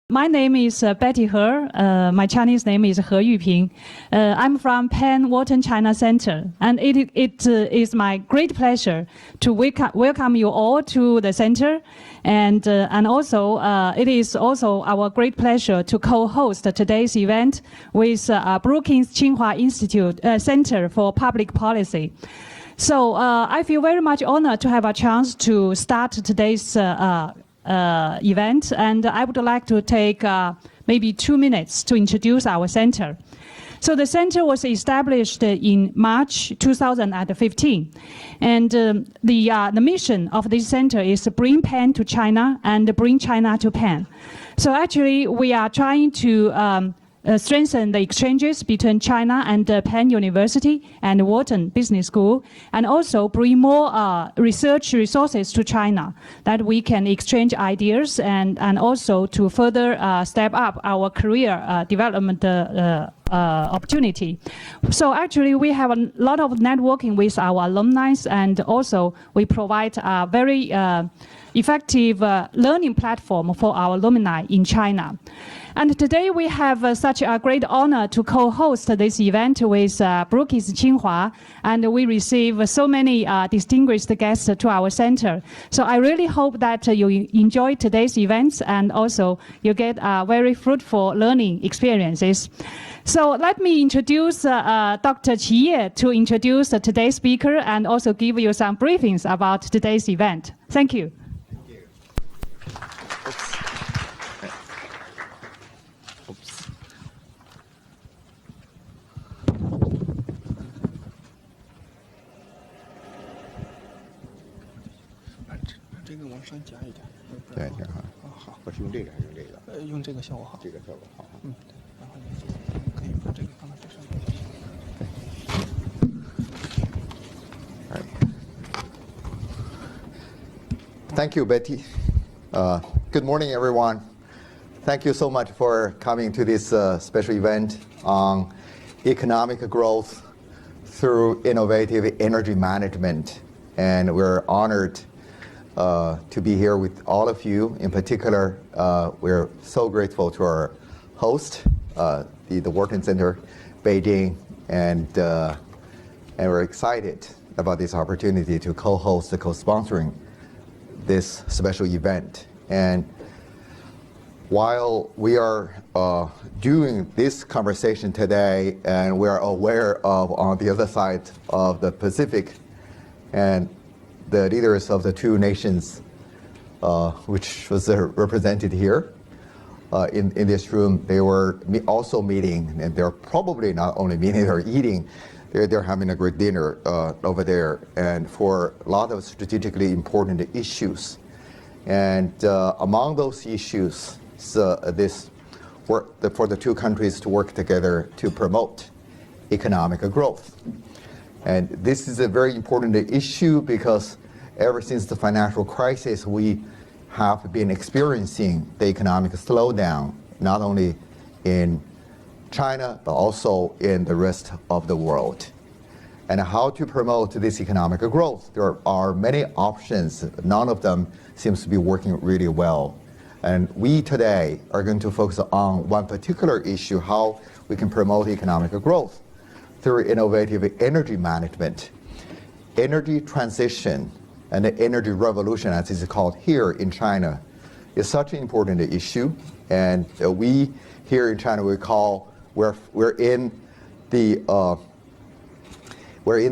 My name is Betty He. My Chinese name is He Yuping. I'm from Penn Wharton China Center, and it is my great pleasure to welcome you all to the center, and also it is also our great pleasure to co-host today's event with Brookings-Tsinghua Center for Public Policy. So I feel very much honored to have a chance to start today's event, and I would like to take maybe 2 minutes to introduce our center. So the center was established in March 2015, and the mission of this center is to bring Penn to China and bring China to Penn. So actually we are trying to strengthen the exchanges between China and Penn University and Wharton Business School, and also bring more research resources to China that we can exchange ideas and also to further step up our career development opportunity. So actually we have a lot of networking with our alumni, and also we provide a very effective learning platform for our alumni in China. And today we have such a great honor to co-host this event with Brookings-Tsinghua, and we receive so many distinguished guests to our center. So I really hope that you enjoy today's events, and also you get very fruitful learning experiences. So let me introduce Dr. Qi Ye to introduce today's speaker and also give you some briefings about today's event. Thank you. Thank you, Betty. Good morning, everyone. Thank you so much for coming to this special event on economic growth through innovative energy management. And we're honored to be here with all of you. In particular, we're so grateful to our host, the Wharton Center, Beijing, and we're excited about this opportunity to co-host, co-sponsoring this special event. And while we are doing this conversation today, and we are aware of on the other side of the Pacific, and the leaders of the two nations, which was represented here in this room, they were also meeting, and they're probably not only meeting, they're eating. They're having a great dinner over there, and for a lot of strategically important issues. And among those issues, this work for the two countries to work together to promote economic growth. And this is a very important issue because ever since the financial crisis, we have been experiencing the economic slowdown, not only in China, but also in the rest of the world. And how to promote this economic growth? There are many options. None of them seems to be working really well. And we today are going to focus on one particular issue, how we can promote economic growth through innovative energy management. Energy transition and the energy revolution, as it's called here in China, is such an important issue. And we here in China, we're in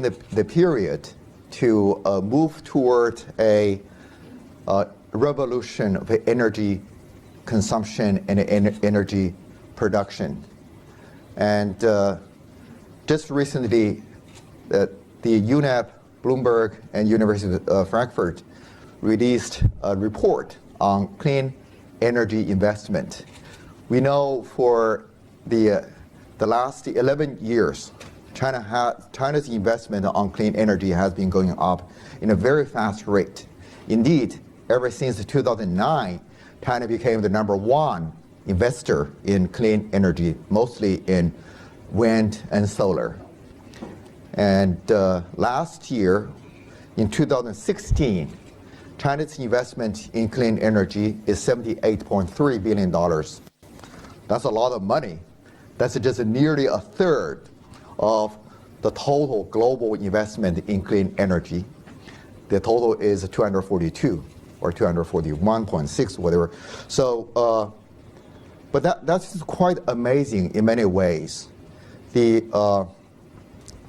the period to move toward a revolution of energy consumption and energy production. And just recently, the UNEP, Bloomberg, and University of Frankfurt released a report on clean energy investment. We know for the last 11 years, China's investment on clean energy has been going up in a very fast rate. Indeed, ever since 2009, China became the #1 investor in clean energy, mostly in wind and solar. And last year, in 2016, China's investment in clean energy is $78.3 billion. That's a lot of money. That's just nearly a third of the total global investment in clean energy. The total is 242 or 241.6, whatever. So, but that's quite amazing in many ways. The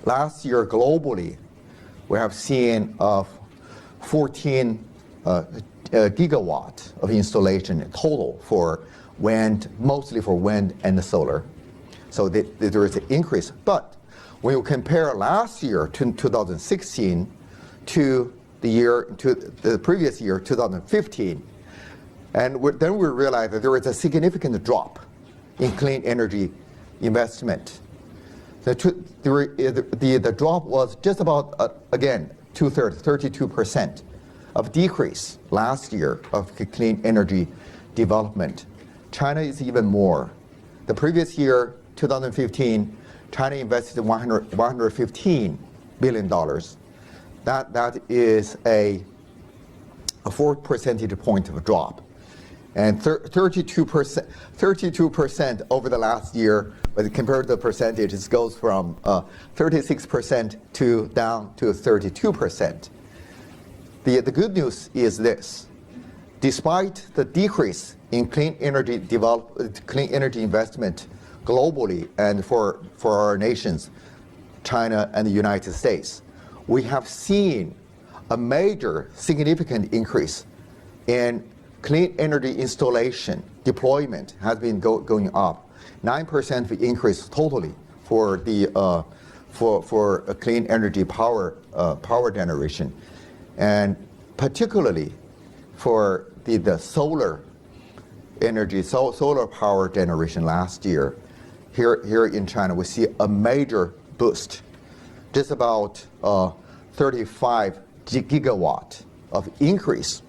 last year globally, we have seen 14 gigawatt of installation total for wind, mostly for wind and solar. So there is an increase. But when you compare last year, 2016, to the previous year, 2015, and then we realized that there is a significant drop in clean energy investment. The drop was just about, again, two-thirds, 32% of decrease last year of clean energy development. China is even more. The previous year, 2015, China invested $115 billion. That is a 4 percentage point of drop. And 32% over the last year, but compared to the percentage, it goes from 36% down to 32%. The good news is this: despite the decrease in clean energy investment globally and for our nations, China and the United States, we have seen a major significant increase in clean energy installation deployment has been going up. 9% increase totally for the for clean energy power generation, and particularly for the solar energy, solar power generation last year. Here in China, we see a major boost, just about 35 gigawatt of increase,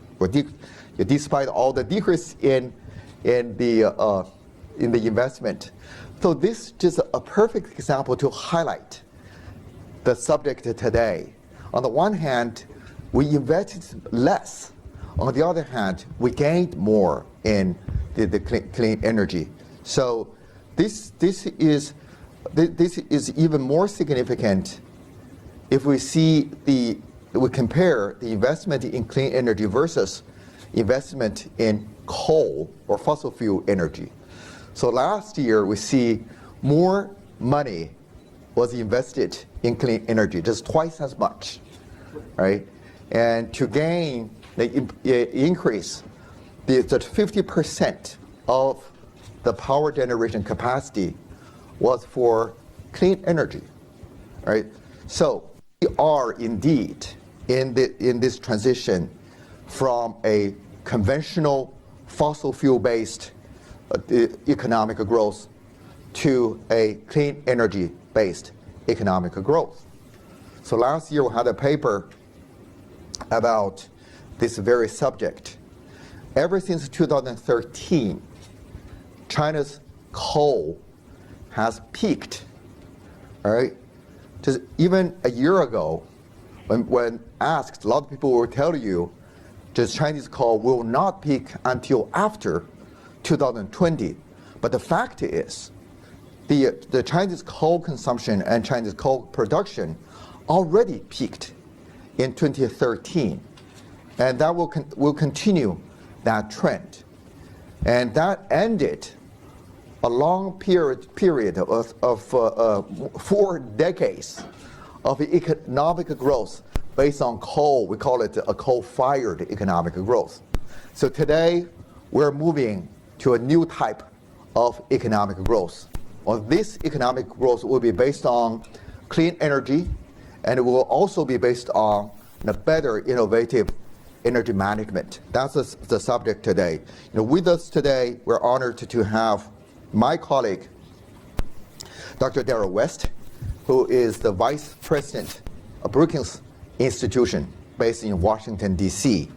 despite all the decrease in the investment. So this is just a perfect example to highlight the subject today. On the one hand, we invested less. On the other hand, we gained more in the clean energy. So this is even more significant if we compare the investment in clean energy versus investment in coal or fossil fuel energy. So last year we see more money was invested in clean energy, just twice as much, right? And to gain the increase, that 50% of the power generation capacity was for clean energy, right? So we are indeed in this transition from a conventional fossil fuel-based economic growth to a clean energy-based economic growth. So last year we had a paper about this very subject. Ever since 2013, China's coal has peaked, all right? Just even a year ago, when asked, a lot of people will tell you that Chinese coal will not peak until after 2020. But the fact is, the Chinese coal consumption and Chinese coal production already peaked in 2013. And that will continue that trend. And that ended a long period of 4 decades of economic growth based on coal. We call it a coal-fired economic growth. So today, we're moving to a new type of economic growth. Well, this economic growth will be based on clean energy, and it will also be based on a better, innovative energy management. That's the subject today. With us today, we're honored to have my colleague, Dr. Darrell West, who is the Vice President of Brookings Institution based in Washington, D.C.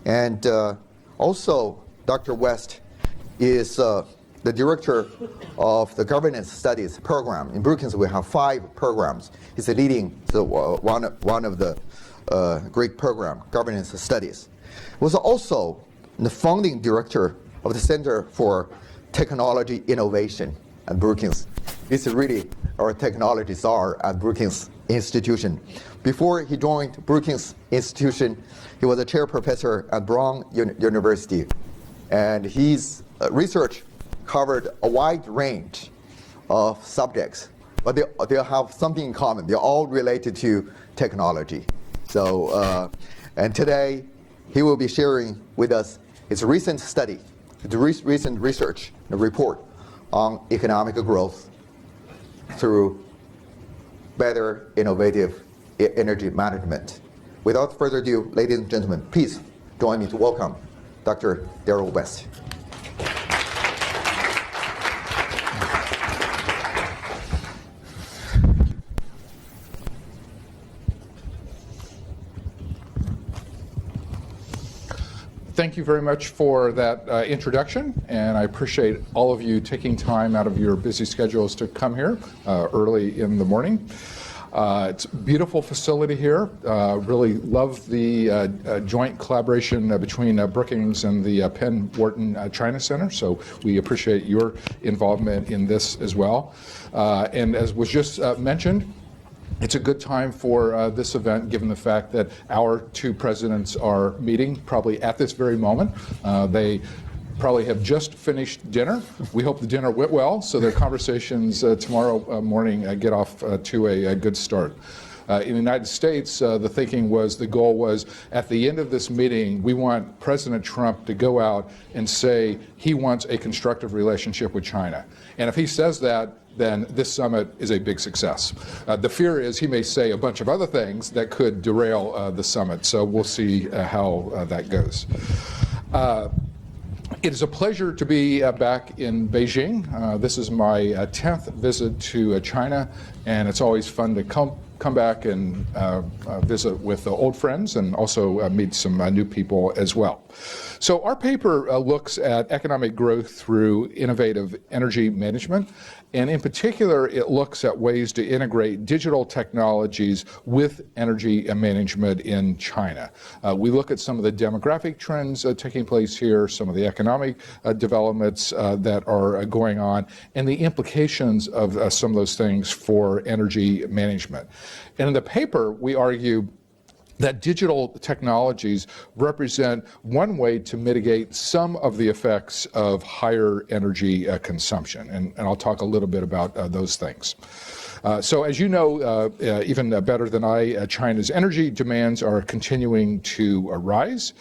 And also, Dr. West is the Director of the Governance Studies program. In Brookings, we have 5 programs. He's leading one of the great program, Governance Studies. He was also the founding director of the Center for Technology Innovation at Brookings. This is really our technology czar at Brookings Institution. Before he joined Brookings Institution, he was a chair professor at Brown University, and his research covered a wide range of subjects, but they have something in common. They're all related to technology. So, and today he will be sharing with us his recent study, the recent research, the report on economic growth through better innovative energy management. Without further ado, ladies and gentlemen, please join me to welcome Dr. Darrell West. Thank you very much for that introduction, and I appreciate all of you taking time out of your busy schedules to come here early in the morning. It's a beautiful facility here. Really love the joint collaboration between Brookings and the Penn Wharton China Center, so we appreciate your involvement in this as well. And as was just mentioned, it's a good time for this event, given the fact that our two presidents are meeting probably at this very moment. They probably have just finished dinner. We hope the dinner went well, so their conversations tomorrow morning get off to a good start. In the United States, the thinking was, the goal was, at the end of this meeting, we want President Trump to go out and say he wants a constructive relationship with China. And if he says that, then this summit is a big success. The fear is he may say a bunch of other things that could derail the summit, so we'll see how that goes. It is a pleasure to be back in Beijing. This is my 10th visit to China, and it's always fun to come back and visit with old friends and also meet some new people as well. So our paper looks at economic growth through innovative energy management, and in particular, it looks at ways to integrate digital technologies with energy management in China. We look at some of the demographic trends taking place here, some of the economic developments that are going on, and the implications of some of those things for energy management. And in the paper, we argue that digital technologies represent one way to mitigate some of the effects of higher energy consumption. And I'll talk a little bit about those things. So as you know, even better than I, China's energy demands are continuing to rise.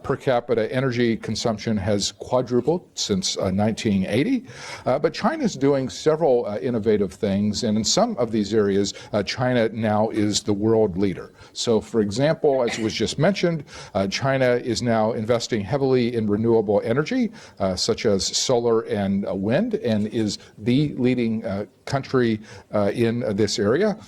Per capita energy consumption has quadrupled since 1980. But China's doing several innovative things, and in some of these areas, China now is the world leader. So for example, as was just mentioned, China is now investing heavily in renewable energy, such as solar and wind, and is the leading country in this area.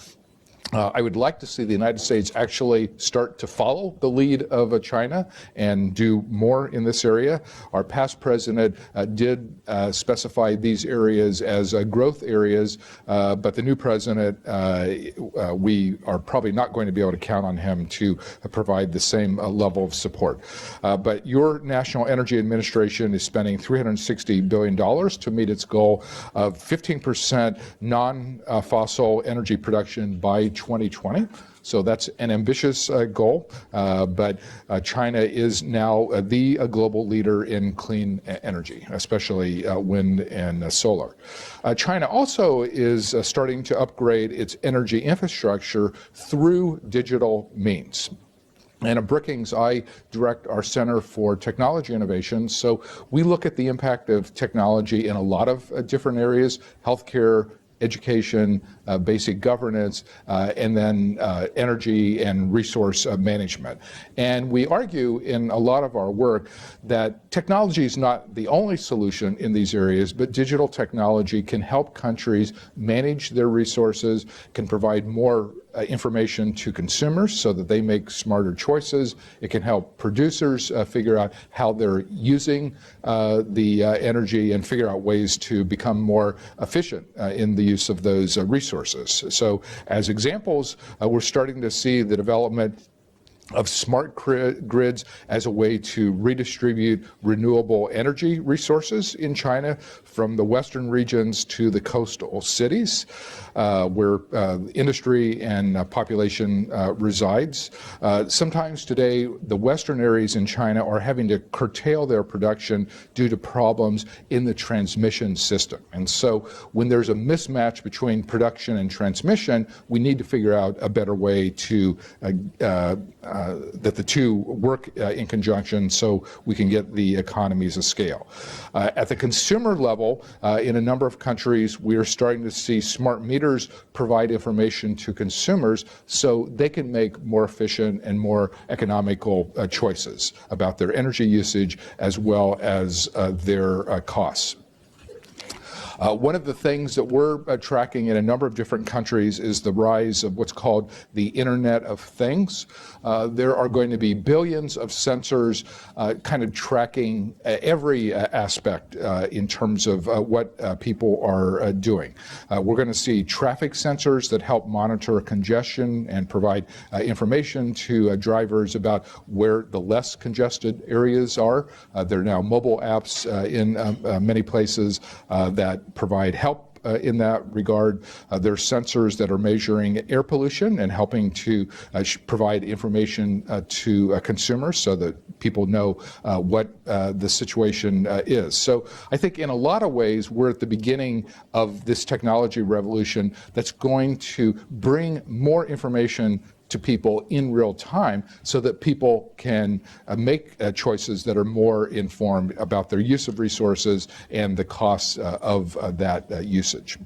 I would like to see the United States actually start to follow the lead of China and do more in this area. Our past president did specify these areas as growth areas, but the new president, we are probably not going to be able to count on him to provide the same level of support. But your National Energy Administration is spending $360 billion to meet its goal of 15% non-fossil energy production by 2020. So that's an ambitious goal, but China is now the global leader in clean energy, especially wind and solar. China also is starting to upgrade its energy infrastructure through digital means. And at Brookings, I direct our Center for Technology Innovation. So we look at the impact of technology in a lot of different areas: healthcare, education, basic governance, and then energy and resource management. And we argue in a lot of our work that technology is not the only solution in these areas, but digital technology can help countries manage their resources, can provide more information to consumers so that they make smarter choices. It can help producers figure out how they're using the energy and figure out ways to become more efficient in the use of those resources. So as examples, we're starting to see the development of smart grids as a way to redistribute renewable energy resources in China from the western regions to the coastal cities where industry and population resides. Sometimes today, the western areas in China are having to curtail their production due to problems in the transmission system. And so when there's a mismatch between production and transmission, we need to figure out a better way to that the two work in conjunction so we can get the economies of scale. At the consumer level, in a number of countries, we are starting to see smart meters provide information to consumers so they can make more efficient and more economical choices about their energy usage as well as their costs. One of the things that we're tracking in a number of different countries is the rise of what's called the Internet of Things. There are going to be billions of sensors kind of tracking every aspect in terms of what people are doing. We're going to see traffic sensors that help monitor congestion and provide information to drivers about where the less congested areas are. There are now mobile apps in many places that provide help in that regard. There are sensors that are measuring air pollution and helping to provide information to consumers so that people know what the situation is. So I think in a lot of ways we're at the beginning of this technology revolution that's going to bring more information to people in real time so that people can make choices that are more informed about their use of resources and the costs of that usage.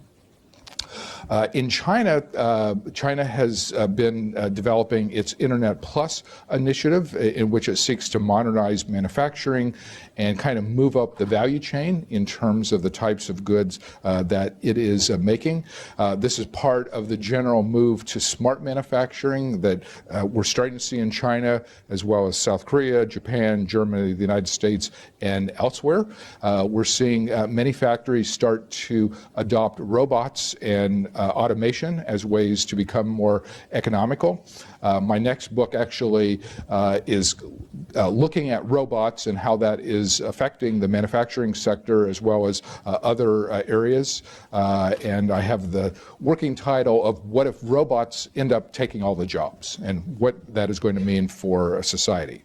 In China, China has been developing its Internet Plus initiative in which it seeks to modernize manufacturing and kind of move up the value chain in terms of the types of goods that it is making. This is part of the general move to smart manufacturing that we're starting to see in China as well as South Korea, Japan, Germany, the United States, and elsewhere. We're seeing many factories start to adopt robots and automation as ways to become more economical. My next book actually is looking at robots and how that is affecting the manufacturing sector as well as other areas. And I have the working title of What If Robots End Up Taking All the Jobs, and what that is going to mean for society.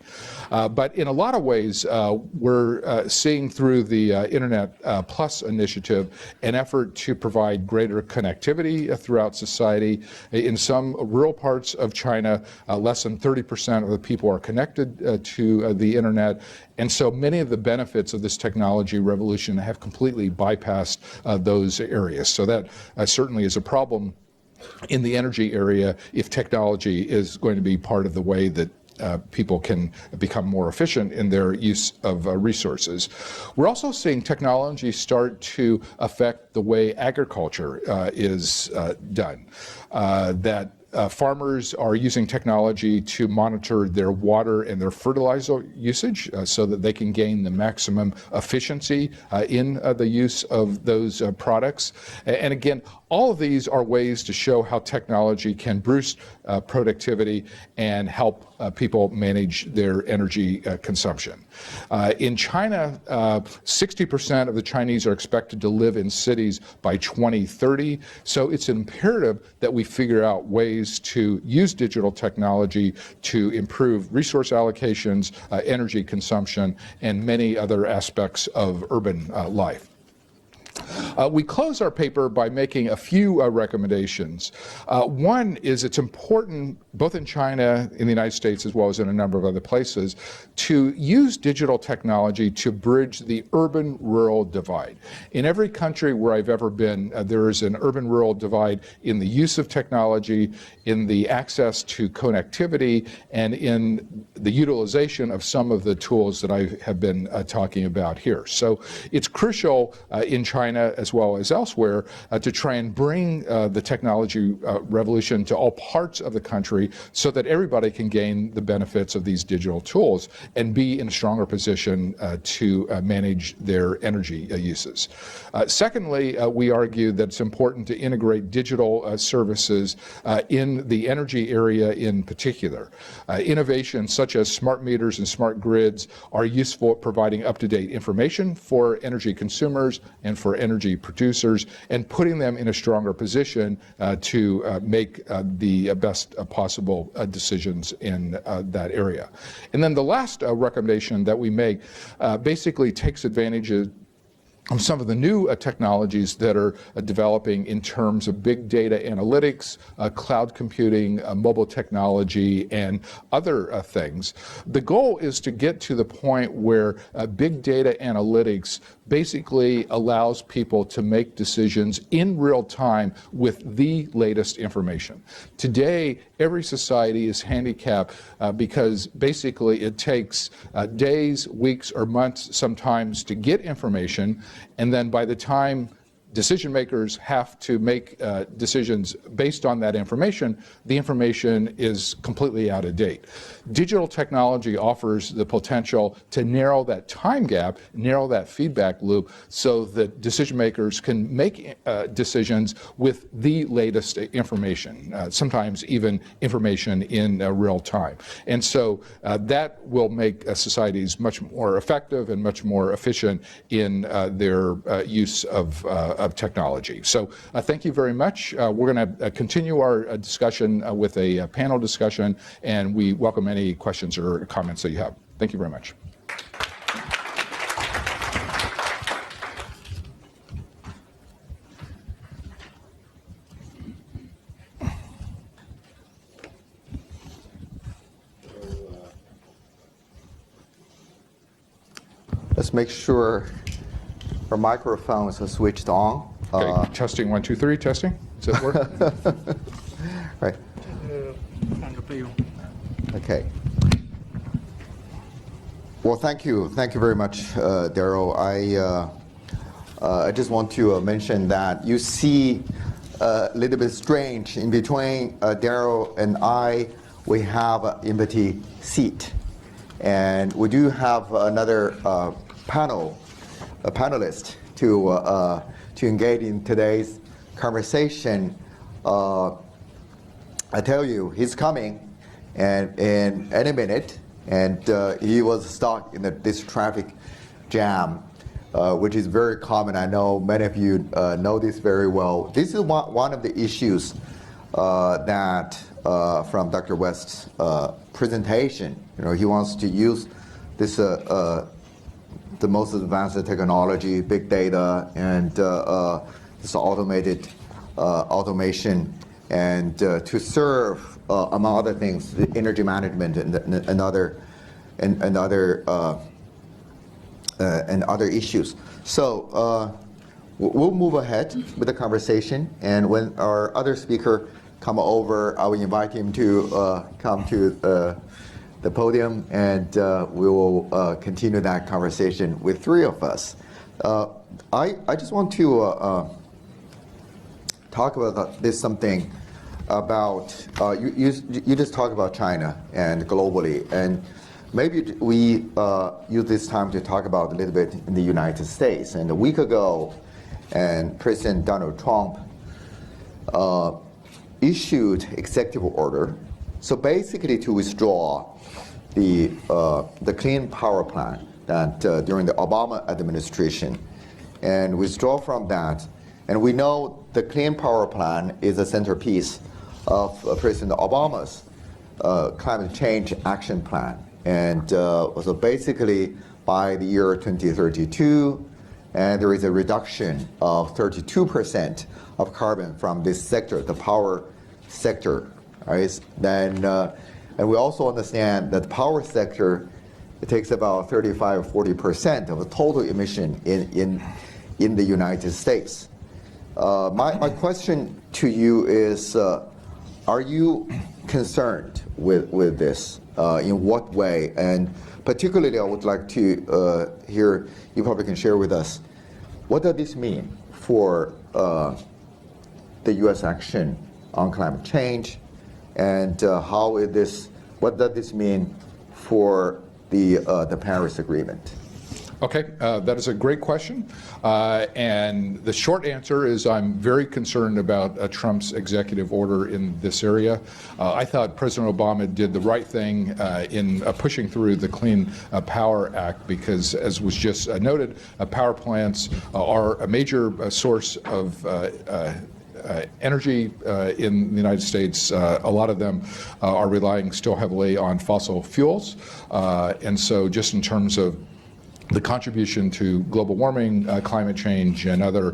But in a lot of ways, we're seeing through the Internet Plus initiative an effort to provide greater connectivity throughout society. In some rural parts of China, less than 30% of the people are connected to the internet. And so many of the benefits of this technology revolution have completely bypassed those areas. So that certainly is a problem in the energy area if technology is going to be part of the way that people can become more efficient in their use of resources. We're also seeing technology start to affect the way agriculture is done. Farmers are using technology to monitor their water and their fertilizer usage so that they can gain the maximum efficiency in the use of those products. And again, all of these are ways to show how technology can boost productivity and help people manage their energy consumption. In China, 60% of the Chinese are expected to live in cities by 2030. So it's imperative that we figure out ways to use digital technology to improve resource allocations, energy consumption, and many other aspects of urban life. We close our paper by making a few recommendations. One is it's important, both in China, in the United States, as well as in a number of other places, to use digital technology to bridge the urban-rural divide. In every country where I've ever been, there is an urban-rural divide in the use of technology, in the access to connectivity, and in the utilization of some of the tools that I have been talking about here. So it's crucial in China, as well as elsewhere, to try and bring the technology revolution to all parts of the country so that everybody can gain the benefits of these digital tools and be in a stronger position to manage their energy uses. Secondly, we argue that it's important to integrate digital services in the energy area in particular. Innovations such as smart meters and smart grids are useful at providing up-to-date information for energy consumers and for energy producers and putting them in a stronger position to make the best possible decisions in that area. And then the last recommendation that we make basically takes advantage of some of the new technologies that are developing in terms of big data analytics, cloud computing, mobile technology, and other things. The goal is to get to the point where big data analytics basically allows people to make decisions in real time with the latest information. Today, every society is handicapped because basically it takes days, weeks, or months sometimes to get information, and then by the time decision makers have to make decisions based on that information, the information is completely out of date. Digital technology offers the potential to narrow that time gap, narrow that feedback loop, so that decision makers can make decisions with the latest information, sometimes even information in real time. And so that will make societies much more effective and much more efficient in their use of technology. So thank you very much. We're going to continue our discussion with a panel discussion, and we welcome any questions or comments that you have. Thank you very much. Let's make sure our microphones are switched on. Okay, testing 1, 2, 3, testing. Does it work? Right. Okay. Well, thank you very much, Darrell. I just want to mention that you see a little bit strange in between Darrell and I. We have an empty seat, and we do have another panelist to engage in today's conversation. I tell you, he's coming, and in any minute, and he was stuck in this traffic jam, which is very common. I know many of you know this very well. This is one of the issues that from Dr. West's presentation. He wants to use this the most advanced technology, big data, and this automation, and to serve, among other things, the energy management and other issues. So we'll move ahead with the conversation, and when our other speaker come over, I will invite him to come to the podium, and we will continue that conversation with three of us. I just want to talk about this something about you just talk about China and globally, and maybe we use this time to talk about a little bit in the United States. And a week ago, and President Donald Trump issued executive order, so basically to withdraw the Clean Power Plan that during the Obama administration, and withdraw from that. And we know the Clean Power Plan is a centerpiece of President Obama's climate change action plan. And so basically by the year 2032, and there is a reduction of 32% of carbon from this sector, the power sector. Right? Then, and we also understand that the power sector, it takes about 35 or 40% of the total emission in the United States. My question to you is, are you concerned with this? In what way? And particularly, I would like to hear, you probably can share with us, what does this mean for the U.S. action on climate change, and what does this mean for the Paris Agreement? Okay, that is a great question. And the short answer is I'm very concerned about Trump's executive order in this area. I thought President Obama did the right thing in pushing through the Clean Power Act because, as was just noted, power plants are a major source of energy in the United States. A lot of them are relying still heavily on fossil fuels. And so just in terms of the contribution to global warming, climate change, and other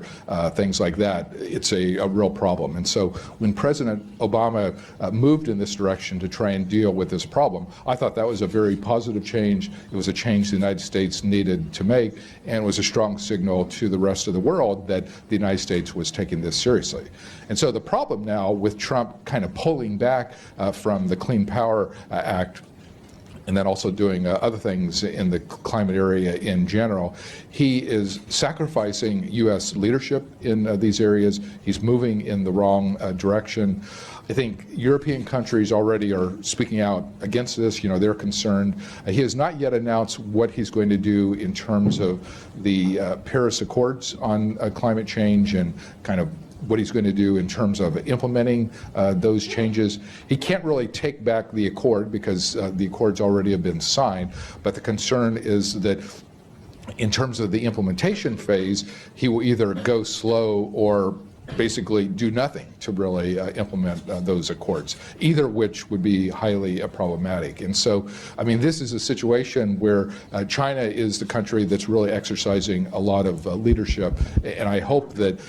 things like that, it's a real problem. And so when President Obama moved in this direction to try and deal with this problem, I thought that was a very positive change. It was a change the United States needed to make, and was a strong signal to the rest of the world that the United States was taking this seriously. And so the problem now with Trump kind of pulling back from the Clean Power Act, and then also doing other things in the climate area in general, he is sacrificing U.S. leadership in these areas. He's moving in the wrong direction. I think European countries already are speaking out against this. You know, they're concerned. He has not yet announced what he's going to do in terms of the Paris Accords on climate change and kind of what he's going to do in terms of implementing those changes. He can't really take back the accord because the accords already have been signed, but the concern is that in terms of the implementation phase, he will either go slow or basically do nothing to really implement those accords, either which would be highly problematic. And so, I mean, this is a situation where China is the country that's really exercising a lot of leadership, and I hope that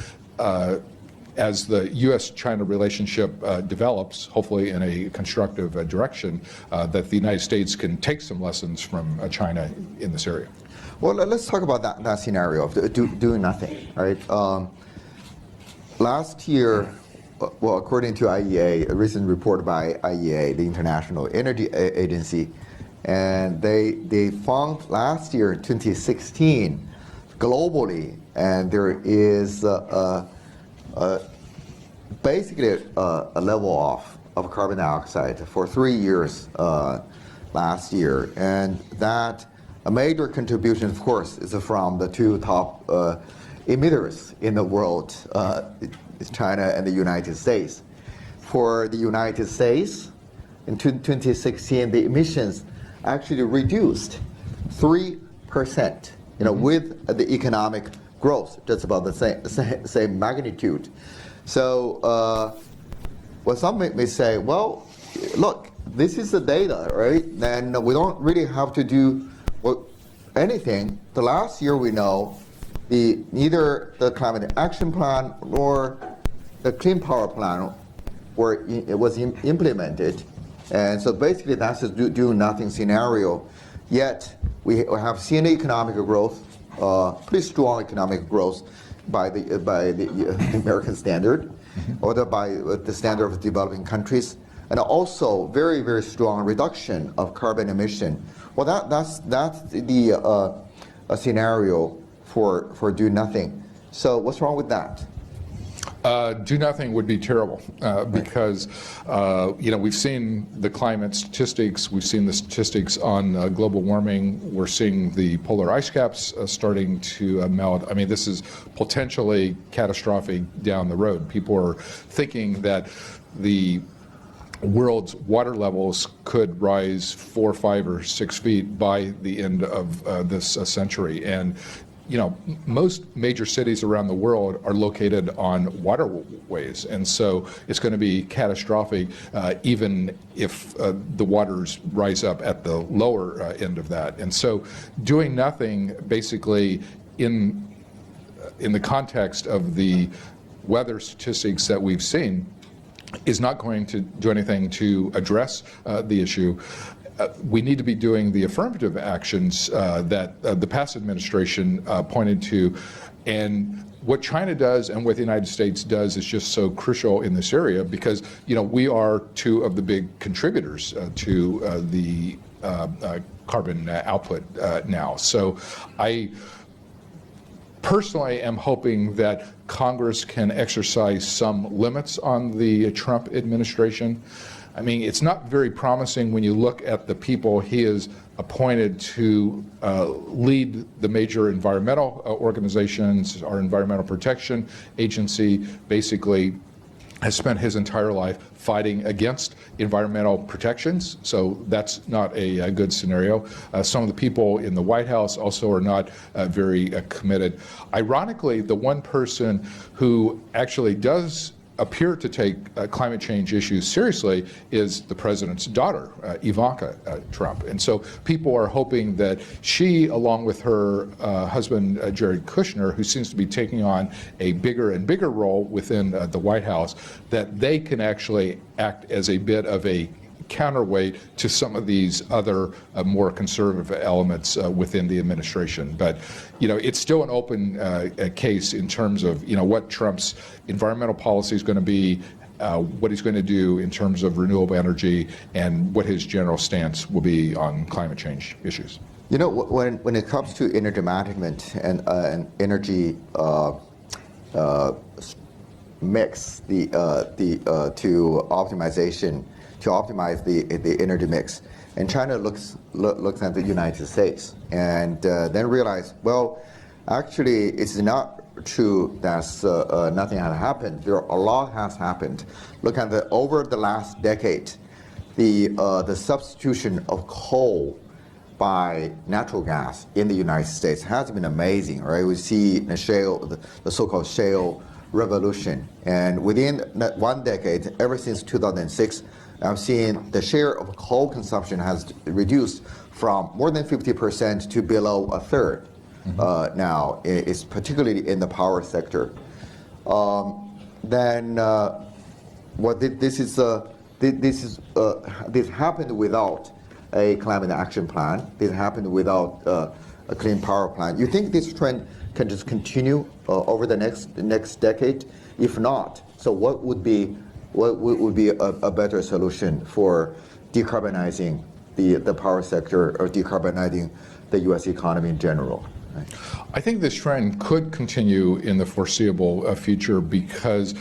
as the U.S.-China relationship develops, hopefully in a constructive direction, that the United States can take some lessons from China in this area. Well, let's talk about that scenario of doing nothing, right? Last year, well, according to IEA, a recent report by IEA, the International Energy Agency, and they found last year, 2016, globally, and there is basically a level off of carbon dioxide for 3 years last year, and that a major contribution, of course, is from the two top emitters in the world, China and the United States. For the United States, in 2016, the emissions actually reduced 3%, with the economic growth, just about the same magnitude. So, well, some may say, well, look, this is the data, right? Then we don't really have to do anything. The last year we know, neither the Climate Action Plan nor the Clean Power Plan was implemented. And so basically that's a do nothing scenario. Yet we have seen economic growth, pretty strong economic growth by the American standard, or by the standard of developing countries, and also very, very strong reduction of carbon emission. Well, that's the scenario for do nothing. So what's wrong with that? Do nothing would be terrible because we've seen the climate statistics, we've seen the statistics on global warming, we're seeing the polar ice caps starting to melt. I mean, this is potentially catastrophic down the road. People are thinking that the world's water levels could rise 4, 5, or 6 feet by the end of this century. And most major cities around the world are located on waterways, and so it's going to be catastrophic even if the waters rise up at the lower end of that. And so doing nothing basically in the context of the weather statistics that we've seen is not going to do anything to address the issue. We need to be doing the affirmative actions that the past administration pointed to. And what China does and what the United States does is just so crucial in this area because, we are two of the big contributors to the carbon output now. So personally am hoping that Congress can exercise some limits on the Trump administration. I mean, it's not very promising when you look at the people he has appointed to lead the major environmental organizations. Our Environmental Protection Agency basically has spent his entire life fighting against environmental protections, so that's not a good scenario. Some of the people in the White House also are not very committed. Ironically, the one person who actually does appear to take climate change issues seriously is the president's daughter, Ivanka Trump. And so people are hoping that she, along with her husband, Jared Kushner, who seems to be taking on a bigger and bigger role within the White House, that they can actually act as a bit of a counterweight to some of these other more conservative elements within the administration. But, you know, it's still an open case in terms of, you know, what Trump's environmental policy is going to be, what he's going to do in terms of renewable energy, and what his general stance will be on climate change issues. You know, when it comes to energy management and energy mix, to optimize the energy mix, and China looks at the United States and then realize, well, actually it's not true that nothing has happened. A lot has happened. Look at over the last decade, the substitution of coal by natural gas in the United States has been amazing, right? We see the shale, the so-called shale revolution, and within that 1 decade, ever since 2006, I've seen the share of coal consumption has reduced from more than 50% to below a third. Now, it's particularly in the power sector. This happened without a climate action plan. This happened without a clean power plan. You think this trend can just continue over the next decade? If not, so what would be a better solution for decarbonizing the power sector or decarbonizing the U.S. economy in general? Right? I think this trend could continue in the foreseeable future because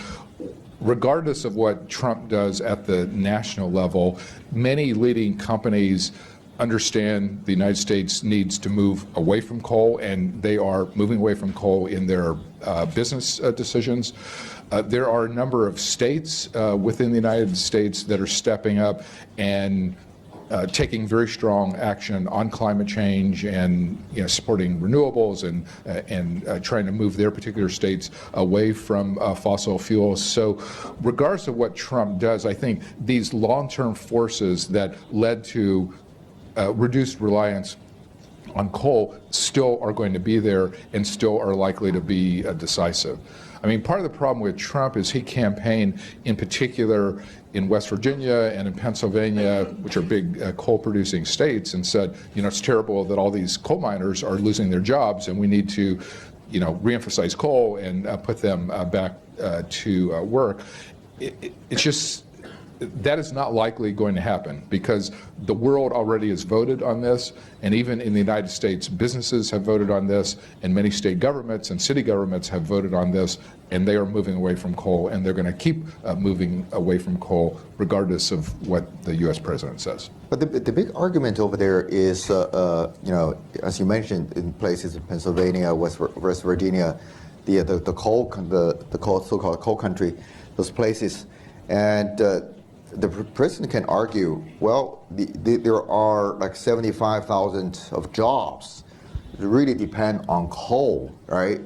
regardless of what Trump does at the national level, many leading companies understand the United States needs to move away from coal, and they are moving away from coal in their business decisions. There are a number of states within the United States that are stepping up and taking very strong action on climate change and supporting renewables and trying to move their particular states away from fossil fuels. So regardless of what Trump does, I think these long-term forces that led to reduced reliance on coal still are going to be there and still are likely to be decisive. I mean, part of the problem with Trump is he campaigned in particular in West Virginia and in Pennsylvania, which are big coal-producing states, and said, it's terrible that all these coal miners are losing their jobs, and we need to, reemphasize coal and put them back to work. It's just, that is not likely going to happen because the world already has voted on this, and even in the United States, businesses have voted on this, and many state governments and city governments have voted on this, and they are moving away from coal, and they're going to keep moving away from coal regardless of what the U.S. president says. But the big argument over there is, as you mentioned, in places in Pennsylvania, West Virginia, the so-called coal country, those places, and the president can argue, well, there are like 75,000 of jobs that really depend on coal, right?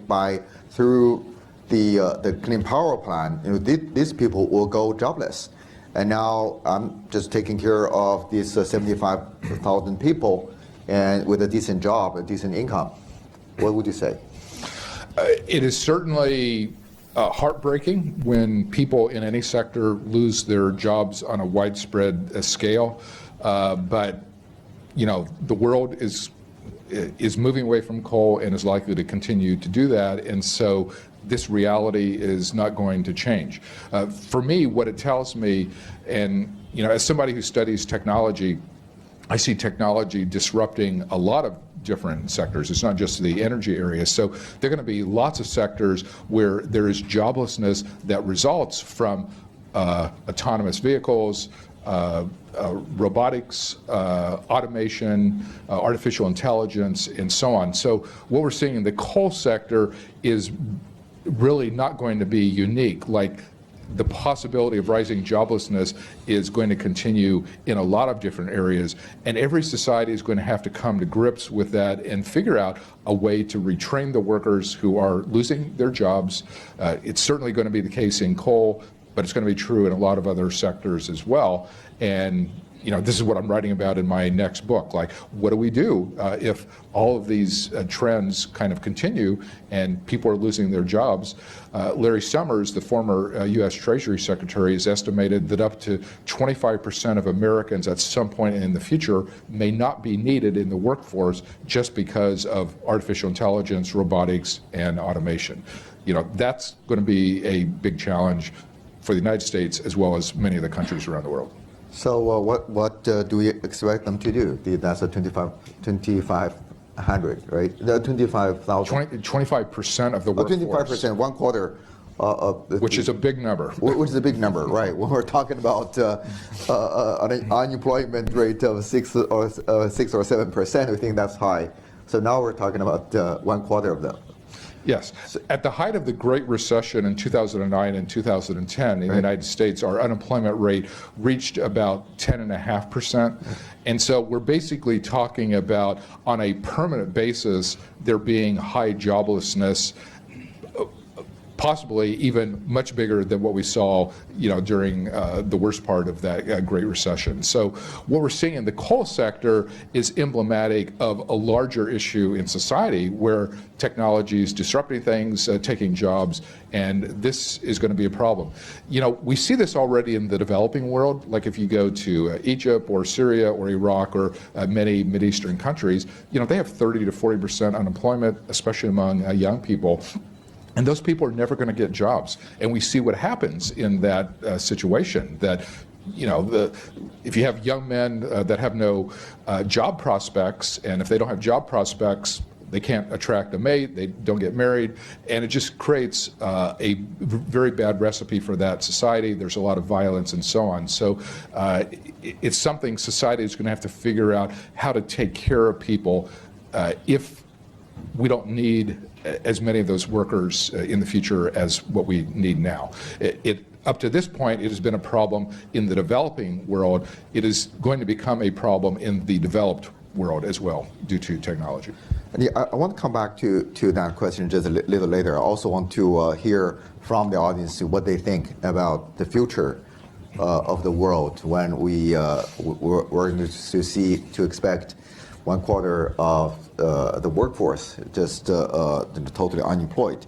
Through the clean power plan, these people will go jobless. And now I'm just taking care of these 75,000 people and with a decent job, a decent income. What would you say? It is certainly heartbreaking when people in any sector lose their jobs on a widespread scale, but the world is moving away from coal and is likely to continue to do that, and so this reality is not going to change. For me, what it tells me, and as somebody who studies technology, I see technology disrupting a lot of different sectors. It's not just the energy area. So there are going to be lots of sectors where there is joblessness that results from autonomous vehicles, robotics, automation, artificial intelligence, and so on. So what we're seeing in the coal sector is really not going to be unique. Like, the possibility of rising joblessness is going to continue in a lot of different areas, and every society is going to have to come to grips with that and figure out a way to retrain the workers who are losing their jobs. It's certainly going to be the case in coal, but it's going to be true in a lot of other sectors as well. And this is what I'm writing about in my next book. Like, what do we do if all of these trends kind of continue and people are losing their jobs? Larry Summers, the former U.S. Treasury Secretary, has estimated that up to 25% of Americans at some point in the future may not be needed in the workforce just because of artificial intelligence, robotics, and automation. That's going to be a big challenge for the United States as well as many of the countries around the world. So what do we expect them to do? That's a 2,500, right? The 25,000. 25% of the workforce. 25%, 1/4. Which is a big number. Which is a big number, right? When we're talking about an unemployment rate of 6 or 7%, we think that's high. So now we're talking about 1/4 of them. Yes. At the height of the Great Recession in 2009 and 2010 in the United States, our unemployment rate reached about 10.5%. And so we're basically talking about, on a permanent basis, there being high joblessness, possibly even much bigger than what we saw, during the worst part of that Great Recession. So what we're seeing in the coal sector is emblematic of a larger issue in society where technology is disrupting things, taking jobs, and this is going to be a problem. We see this already in the developing world. Like, if you go to Egypt or Syria or Iraq or many Mideastern countries, they have 30 to 40% unemployment, especially among young people. And those people are never going to get jobs. And we see what happens in that situation, that if you have young men that have no job prospects, and if they don't have job prospects, they can't attract a mate, they don't get married, and it just creates a very bad recipe for that society. There's a lot of violence and so on. So it's something society is going to have to figure out how to take care of people if we don't need as many of those workers in the future as what we need now. Up to this point, it has been a problem in the developing world. It is going to become a problem in the developed world as well, due to technology. And I want to come back to that question just a little later. I also want to hear from the audience what they think about the future of the world when we're going to expect 1/4 of the workforce just totally unemployed.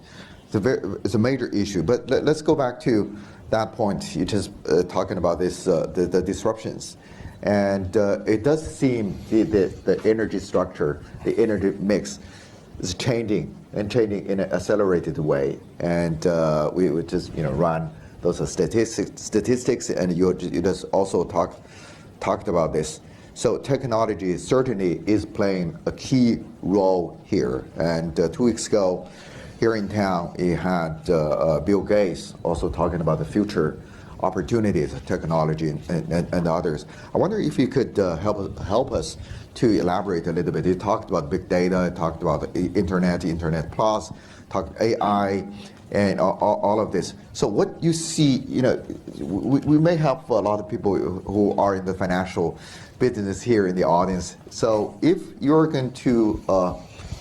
It's a major issue. But let's go back to that point. You just talking about this the disruptions, and it does seem the energy structure, the energy mix, is changing in an accelerated way. And we would just run those statistics, and you just also talked about this. So technology certainly is playing a key role here. And 2 weeks ago, here in town, we had Bill Gates also talking about the future opportunities of technology and others. I wonder if you could help us to elaborate a little bit. You talked about big data, talked about Internet Plus, talked AI, and all of this. So what you see, we may have a lot of people who are in the financial business here in the audience. So if you're going to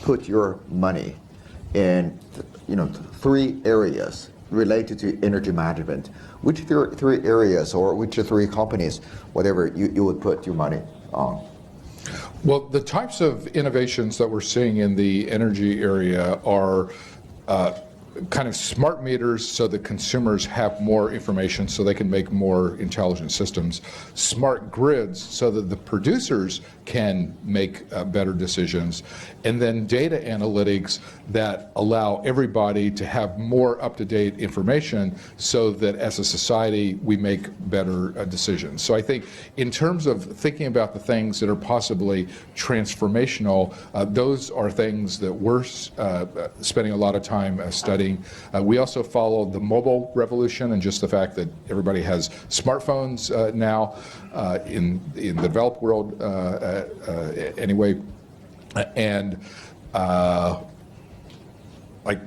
put your money in 3 areas related to energy management, which 3 areas or which 3 companies, whatever, you would put your money on? Well, the types of innovations that we're seeing in the energy area are kind of smart meters so that consumers have more information so they can make more intelligent systems, smart grids so that the producers can make better decisions, and then data analytics that allow everybody to have more up-to-date information so that as a society we make better decisions. So I think in terms of thinking about the things that are possibly transformational, those are things that we're spending a lot of time studying. We also follow the mobile revolution and just the fact that everybody has smartphones now in the developed world anyway, and like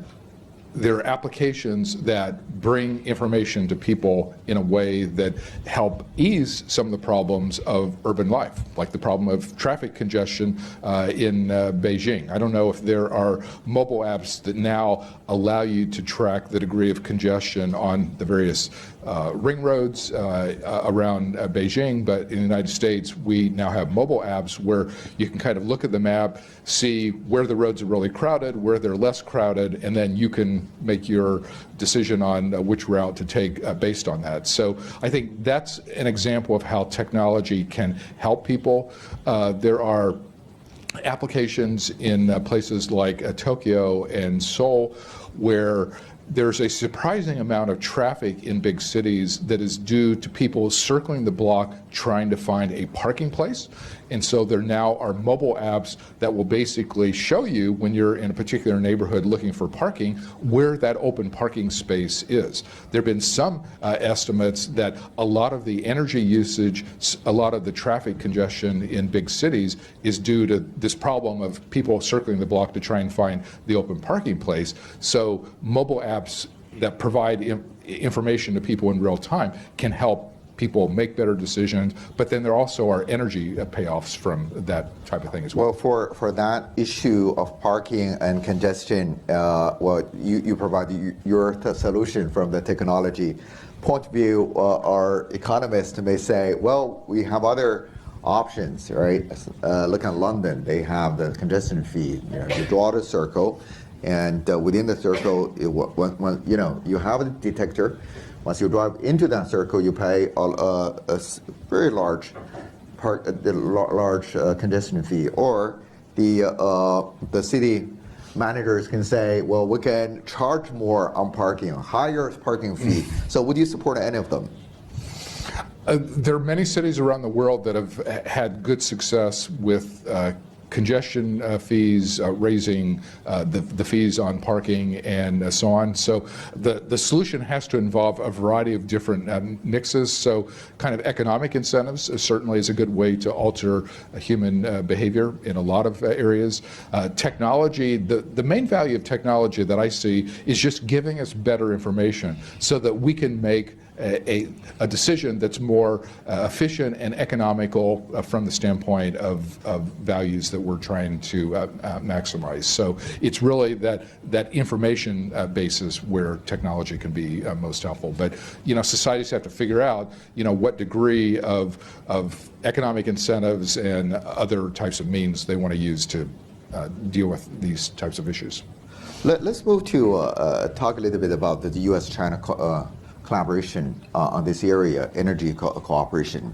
there are applications that bring information to people in a way that help ease some of the problems of urban life, like the problem of traffic congestion in Beijing. I don't know if there are mobile apps that now allow you to track the degree of congestion on the various ring roads around Beijing, but in the United States we now have mobile apps where you can kind of look at the map, see where the roads are really crowded, where they're less crowded, and then you can make your decision on which route to take based on that. So I think that's an example of how technology can help people. There are applications in places like Tokyo and Seoul where there's a surprising amount of traffic in big cities that is due to people circling the block trying to find a parking place. And so there now are mobile apps that will basically show you when you're in a particular neighborhood looking for parking where that open parking space is. There have been some estimates that a lot of the energy usage, a lot of the traffic congestion in big cities is due to this problem of people circling the block to try and find the open parking place. So mobile apps that provide information to people in real time can help people make better decisions, but then there also are energy payoffs from that type of thing as well. Well, for that issue of parking and congestion, well, you provide your solution from the technology point of view. Our economists may say, well, we have other options, right? Look at London, they have the congestion fee. You draw the circle, and within the circle, you have a detector. Once you drive into that circle, you pay a very large congestion fee. Or the city managers can say, well, we can charge more on parking, higher parking fee. So would you support any of them? There are many cities around the world that have had good success with congestion fees, raising the fees on parking, and so on. So the solution has to involve a variety of different mixes. So kind of economic incentives certainly is a good way to alter human behavior in a lot of areas. Technology, the main value of technology that I see is just giving us better information so that we can make a decision that's more efficient and economical from the standpoint of values that we're trying to maximize. So it's really that information basis where technology can be most helpful. But societies have to figure out what degree of economic incentives and other types of means they want to use to deal with these types of issues. Let's move to talk a little bit about the U.S.-China collaboration on this area, energy cooperation.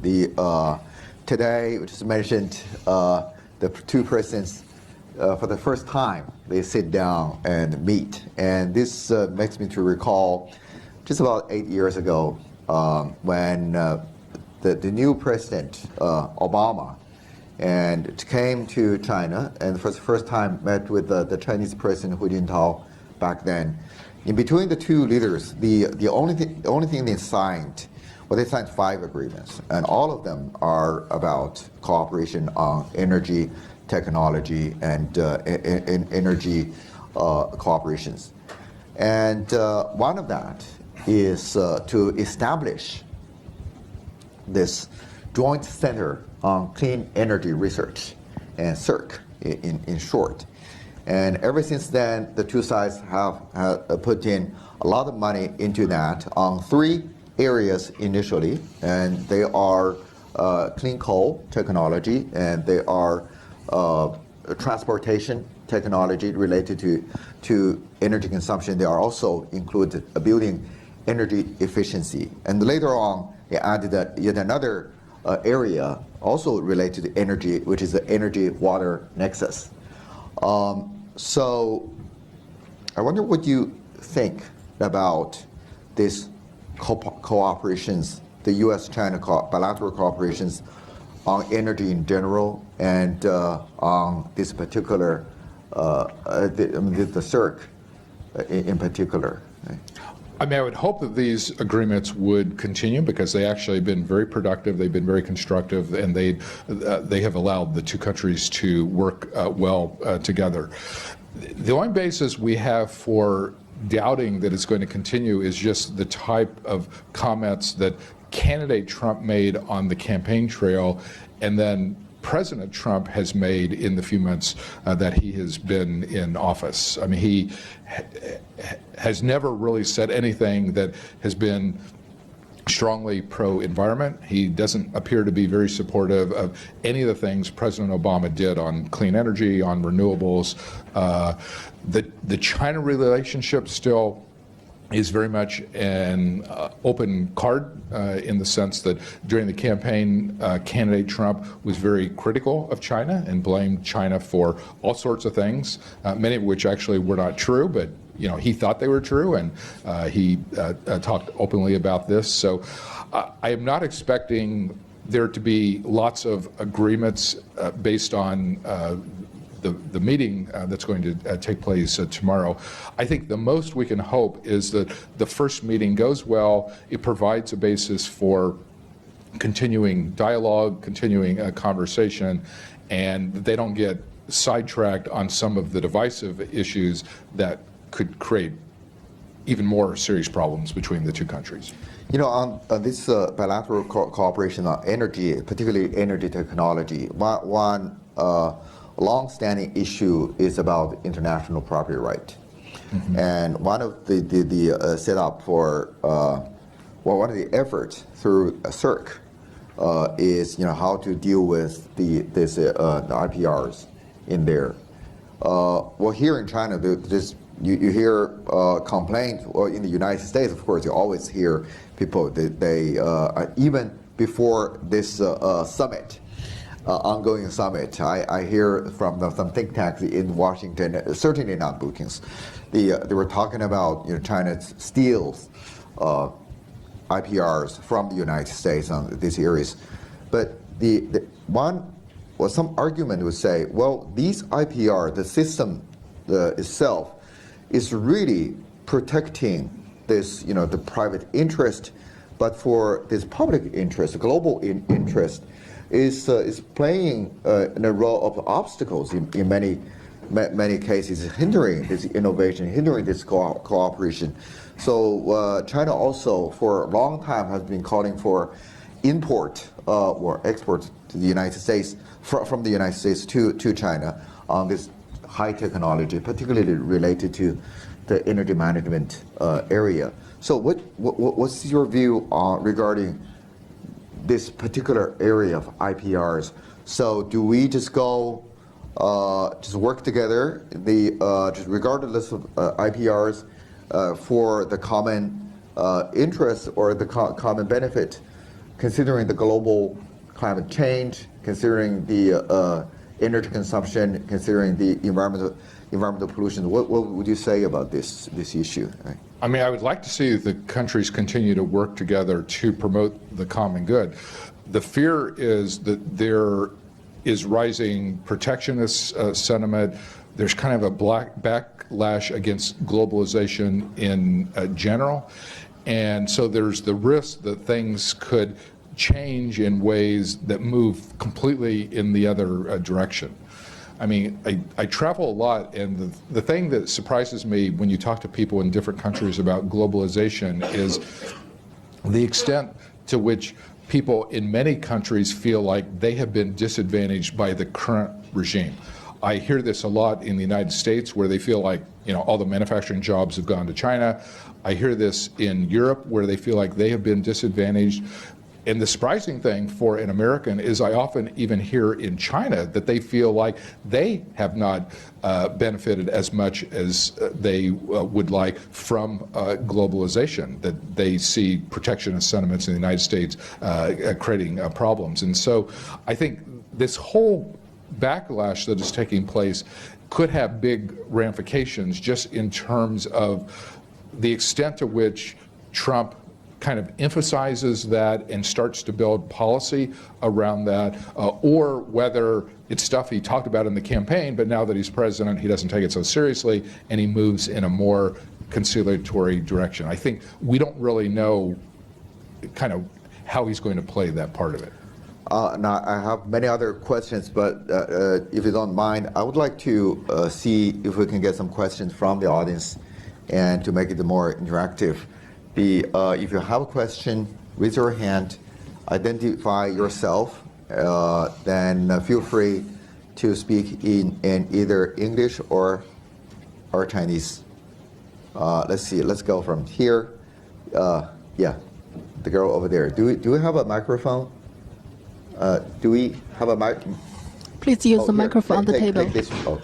Today, we just mentioned the two presidents for the first time they sit down and meet, and this makes me to recall just about 8 years ago when the new president Obama and came to China and for the first time met with the Chinese president Hu Jintao back then. In between the two leaders, the only thing they signed, well, they signed 5 agreements, and all of them are about cooperation on energy, technology, and energy cooperations. And one of that is to establish this joint center on clean energy research, and CERC in short. And ever since then, the two sides have put in a lot of money into that on 3 areas initially, and they are clean coal technology, and they are transportation technology related to energy consumption. They are also include building energy efficiency. And later on, they added yet another area also related to energy, which is the energy-water nexus. So I wonder what you think about this cooperations, the U.S.-China bilateral cooperations on energy in general, and on this particular, the CERC in particular. Right? I mean, I would hope that these agreements would continue because they actually have been very productive, they've been very constructive, and they have allowed the two countries to work well together. The only basis we have for doubting that it's going to continue is just the type of comments that candidate Trump made on the campaign trail, and then President Trump has made in the few months that he has been in office. I mean, he has never really said anything that has been strongly pro-environment. He doesn't appear to be very supportive of any of the things President Obama did on clean energy, on renewables. The China relationship still is very much an open card in the sense that during the campaign, candidate Trump was very critical of China and blamed China for all sorts of things, many of which actually were not true, but he thought they were true, and he talked openly about this. So I am not expecting there to be lots of agreements based on the meeting that's going to take place tomorrow. I think the most we can hope is that the first meeting goes well. It provides a basis for continuing dialogue, continuing conversation, and they don't get sidetracked on some of the divisive issues that could create even more serious problems between the two countries. On this bilateral cooperation on energy, particularly energy technology, one long-standing issue is about international property right. Mm-hmm. And one of the setup for, one of the efforts through CERC is how to deal with the IPRs in there. Well, here in China, you hear complaints, or in the United States, of course, you always hear people, they even before this summit, ongoing summit, I hear from some think tanks in Washington, certainly not Brookings, they were talking about China steals IPRs from the United States on these areas. But some argument would say, well, these IPR, the system itself, is really protecting this, the private interest, but for this public interest, global interest, is playing in a role of obstacles in many cases, hindering this innovation, hindering this cooperation. So China also, for a long time, has been calling for import or export to the United States, from the United States to China on this high technology, particularly related to the energy management area. So what's your view regarding this particular area of IPRs? So do we just go, just work together, just regardless of IPRs, for the common interest or the common benefit, considering the global climate change, considering the energy consumption, considering the environmental pollution? What would you say about this issue? Right? I mean, I would like to see the countries continue to work together to promote the common good. The fear is that there is rising protectionist sentiment. There's kind of a backlash against globalization in general. And so there's the risk that things could change in ways that move completely in the other direction. I mean, I travel a lot, and the thing that surprises me when you talk to people in different countries about globalization is the extent to which people in many countries feel like they have been disadvantaged by the current regime. I hear this a lot in the United States, where they feel like all the manufacturing jobs have gone to China. I hear this in Europe, where they feel like they have been disadvantaged. And the surprising thing for an American is I often even hear in China that they feel like they have not benefited as much as they would like from globalization, that they see protectionist sentiments in the United States creating problems. And so I think this whole backlash that is taking place could have big ramifications just in terms of the extent to which Trump kind of emphasizes that and starts to build policy around that, or whether it's stuff he talked about in the campaign, but now that he's president, he doesn't take it so seriously, and he moves in a more conciliatory direction. I think we don't really know kind of how he's going to play that part of it. Now, I have many other questions, but if you don't mind, I would like to see if we can get some questions from the audience and to make it more interactive. If you have a question, raise your hand, identify yourself, then feel free to speak in either English or Chinese. Let's see, let's go from here. Yeah, the girl over there. Do we have a microphone? Do we have a mic? Please use the microphone on the table. Take this. Oh,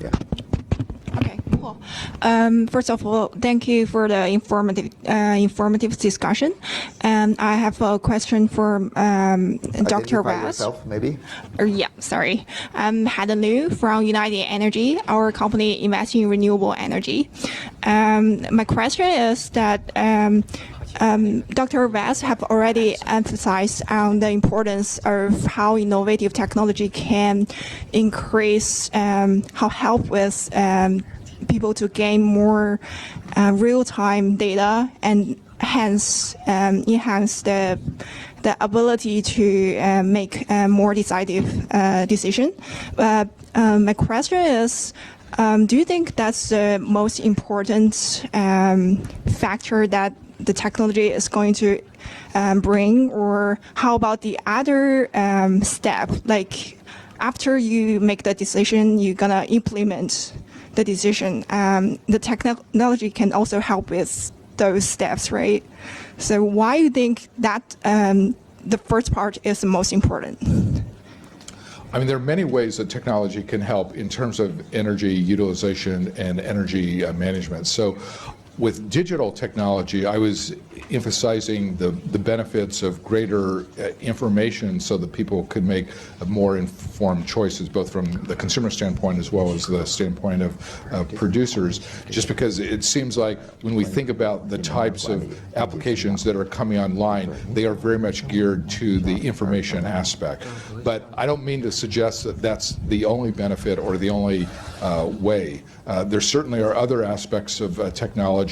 yeah. Okay, cool. First of all, thank you for the informative discussion. And I have a question for Dr. Identify West. yourself, maybe. Yeah, sorry. I'm Heather Liu from United Energy. Our company invests in renewable energy. My question is that Dr. West have already emphasized on the importance of how innovative technology can increase, how help with people to gain more real-time data and hence enhance the ability to make more decisive decision. My question is, do you think that's the most important factor that the technology is going to bring, or how about the other step? Like after you make the decision, you're gonna implement the decision. The technology can also help with those steps, right? So why do you think that the first part is the most important? I mean, there are many ways that technology can help in terms of energy utilization and energy management. So with digital technology, I was emphasizing the benefits of greater information so that people could make more informed choices, both from the consumer standpoint as well as the standpoint of producers, just because it seems like when we think about the types of applications that are coming online, they are very much geared to the information aspect. But I don't mean to suggest that that's the only benefit or the only way. There certainly are other aspects of technology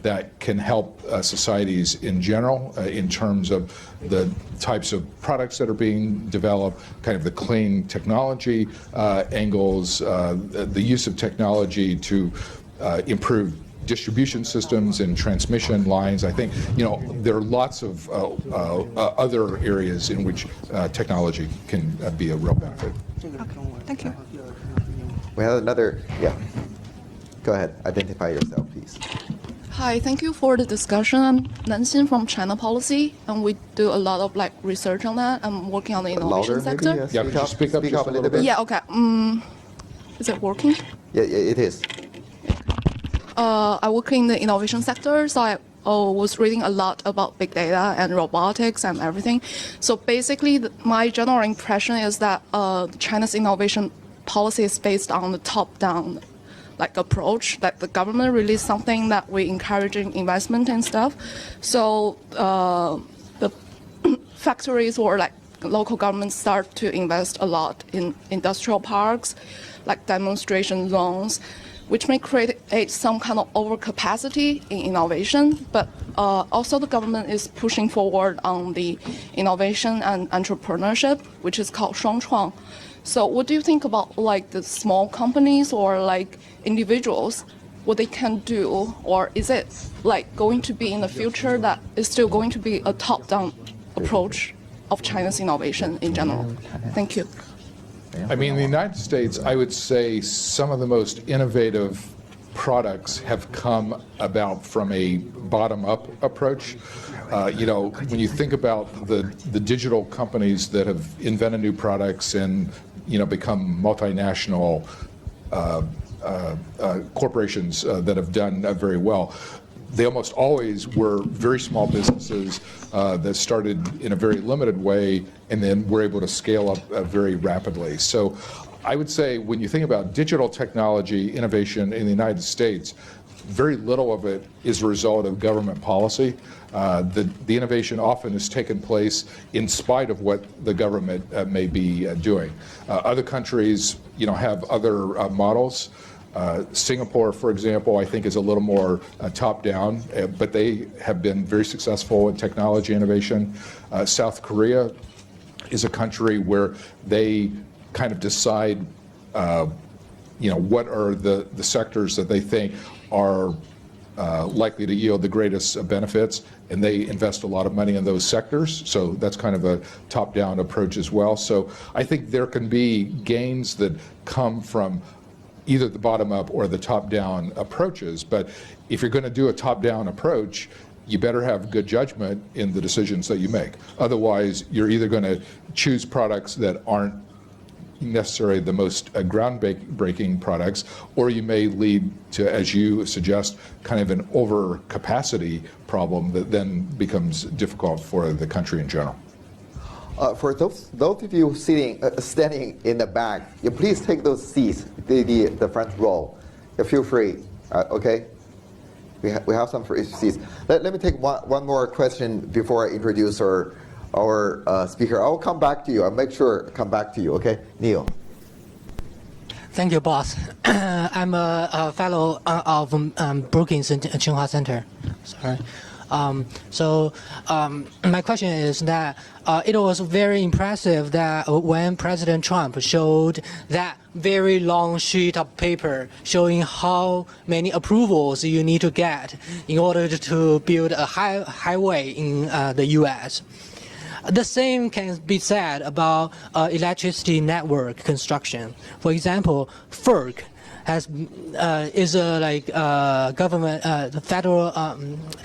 that can help societies in general in terms of the types of products that are being developed, kind of the clean technology angles, the use of technology to improve distribution systems and transmission lines. I think, there are lots of other areas in which technology can be a real benefit. Okay, thank you. We have another, yeah. Go ahead, identify yourself, please. Hi, thank you for the discussion. I'm Nanxin from China Policy, and we do a lot of liresearch on that. I'm working on the innovation sector. Maybe, yes. Yeah, could you speak up just a little bit? Yeah, okay. Is it working? Yeah, it is. I work in the innovation sector, so I was reading a lot about big data and robotics and everything. So basically, my general impression is that China's innovation policy is based on the top-down approach, that the government released something that we encouraging investment and stuff. So the factories or local governments start to invest a lot in industrial parks, demonstration zones, which may create some kind of overcapacity in innovation, but also the government is pushing forward on the innovation and entrepreneurship, which is called 双创. So what do you think about the small companies or individuals, what they can do, or is it going to be in the future that is still going to be a top-down approach of China's innovation in general? Thank you. I mean, in the United States, I would say some of the most innovative products have come about from a bottom-up approach. When you think about the digital companies that have invented new products and become multinational corporations that have done very well, they almost always were very small businesses that started in a very limited way and then were able to scale up very rapidly. So I would say when you think about digital technology innovation in the United States, very little of it is a result of government policy. The innovation often has taken place in spite of what the government may be doing. Other countries, have other models. Singapore, for example, I think is a little more top-down, but they have been very successful in technology innovation. South Korea is a country where they kind of decide, what are the sectors that they think are likely to yield the greatest benefits, and they invest a lot of money in those sectors. So that's kind of a top-down approach as well. So I think there can be gains that come from either the bottom-up or the top-down approaches. But if you're going to do a top-down approach, you better have good judgment in the decisions that you make. Otherwise, you're either going to choose products that aren't necessarily the most groundbreaking products, or you may lead to, as you suggest, kind of an overcapacity problem that then becomes difficult for the country in general. For those of you standing in the back, you please take those seats, the front row. Feel free. Okay. We have some free seats. Let me take one more question before I introduce our speaker. I'll come back to you. I'll make sure to come back to you. Okay, Neil. Thank you, boss. I'm a fellow of Brookings-Tsinghua Center. Sorry. My question is that it was very impressive that when President Trump showed that very long sheet of paper showing how many approvals you need to get in order to build a highway in the U.S. The same can be said about electricity network construction. For example, FERC is a government, the federal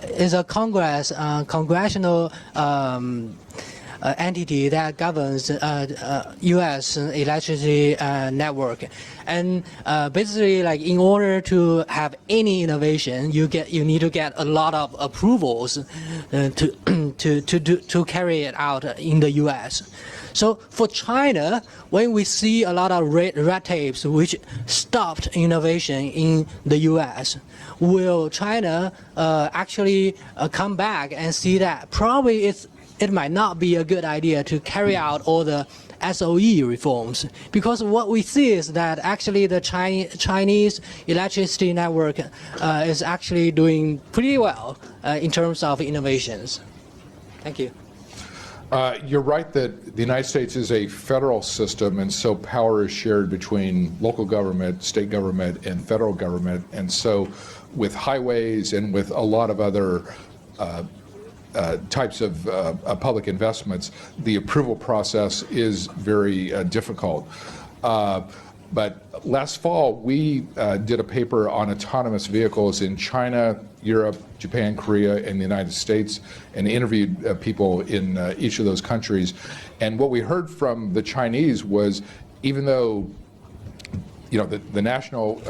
is a congressional entity that governs U.S. electricity network, and basically, in order to have any innovation, you need to get a lot of approvals to carry it out in the U.S. So for China, when we see a lot of red tapes which stopped innovation in the U.S., will China actually come back and see that probably it might not be a good idea to carry out all the SOE reforms? Because what we see is that actually the Chinese electricity network is actually doing pretty well in terms of innovations. Thank you. You're right that the United States is a federal system, and so power is shared between local government, state government, and federal government. And so with highways and with a lot of other types of public investments, the approval process is very difficult. But last fall, we did a paper on autonomous vehicles in China, Europe, Japan, Korea, and the United States, and interviewed people in each of those countries. And what we heard from the Chinese was, even though the national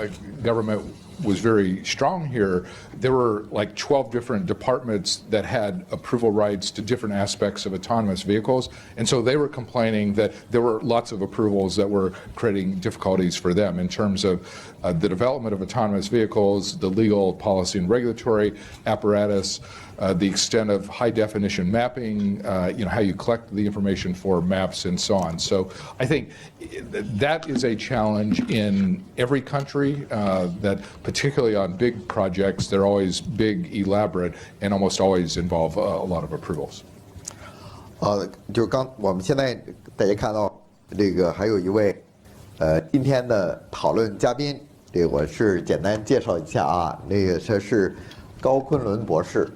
government was very strong here, there were like 12 different departments that had approval rights to different aspects of autonomous vehicles. And so they were complaining that there were lots of approvals that were creating difficulties for them in terms of the development of autonomous vehicles, the legal, policy, and regulatory apparatus, the extent of high definition mapping, how you collect the information for maps and so on. So I think that is a challenge in every country, that particularly on big projects, they're always big, elaborate, and almost always involve a lot of approvals. 就是我们现在大家看到这个还有一位今天的讨论嘉宾，这个我是简单介绍一下啊，那个他是高昆仑博士。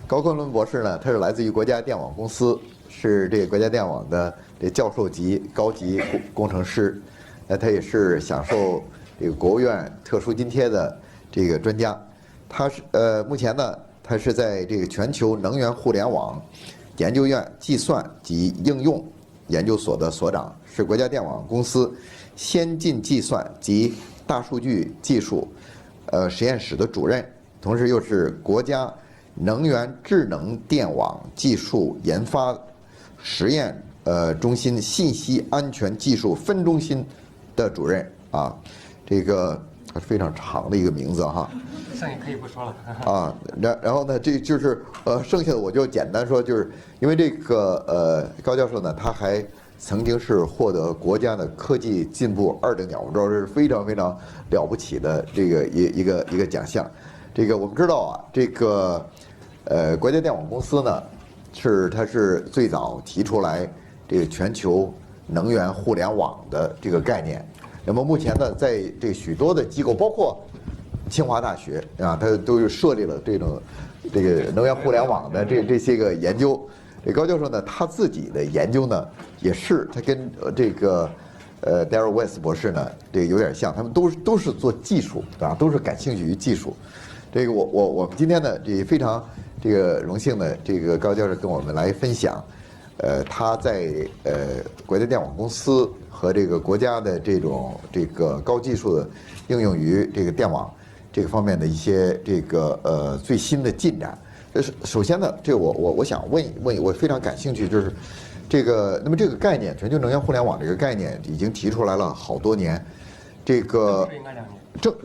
高昆仑博士呢，他是来自于国家电网公司，是这个国家电网的这教授级高级工程师，他也是享受这个国务院特殊津贴的这个专家。他是目前呢，他是在这个全球能源互联网研究院计算及应用研究所的所长，是国家电网公司先进计算及大数据技术实验室的主任，同时又是国家能源智能电网技术研发实验中心信息安全技术分中心的主任啊，这个非常长的一个名字哈。剩下可以不说了啊，然后呢，这就是剩下的我就简单说，就是因为这个高教授呢，他还曾经是获得国家的科技进步2等奖，我知道这是非常非常了不起的这个一个奖项。这个我们知道啊，这个国家电网公司呢，它是最早提出来这个全球能源互联网的这个概念。那么目前呢，在这许多的机构，包括清华大学啊，它都设立了这个能源互联网的这些个研究。这高教授呢，他自己的研究呢，也是他跟这个Darrell West 博士呢，这个有点像，他们都是做技术啊，都是感兴趣于技术。这个我们今天呢，这非常这个荣幸的，这个高教授跟我们来分享，他在国家电网公司和这个国家的这个高技术的应用于这个电网这个方面的一些这个最新的进展。首先呢，这个我想问一问，我非常感兴趣，就是这个那么这个概念，全球能源互联网这个概念已经提出来了好多年，这个应该2年，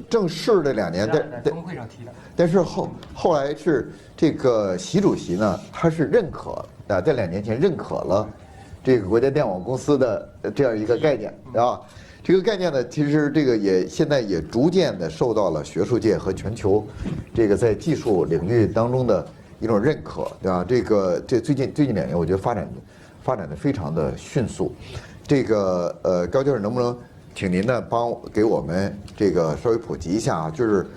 正式的2年，在峰会上提的。但是后来是这个习主席呢，他是认可啊，在2年前认可了这个国家电网公司的这样一个概念啊。这个概念呢，其实这个现在也逐渐的受到了学术界和全球这个在技术领域当中的一种认可，对吧？这最近2年，我觉得发展的非常的迅速。这个高教授能不能请您呢给我们这个稍微普及一下啊？就是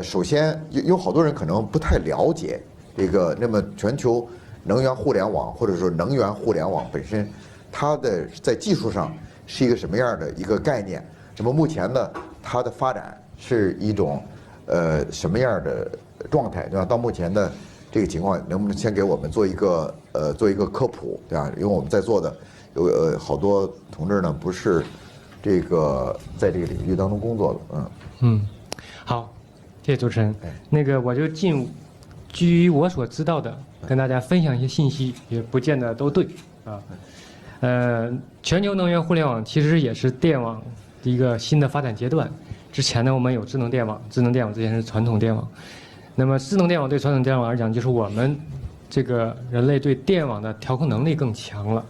首先有好多人可能不太了解这个，那么全球能源互联网或者说能源互联网本身，它的在技术上是一个什么样的一个概念？那么目前呢，它的发展是一种什么样的状态，对吧？到目前的这个情况，能不能先给我们做一个科普，对吧？因为我们在座的有好多同志呢，不是这个在这个领域当中工作的，好，谢谢主持人。那个我就基于我所知道的，跟大家分享一些信息，也不见得都对啊。全球能源互联网其实也是电网的一个新的发展阶段。之前呢，我们有智能电网，智能电网之前是传统电网。那么智能电网对传统电网而讲，就是我们这个人类对电网的调控能力更强了。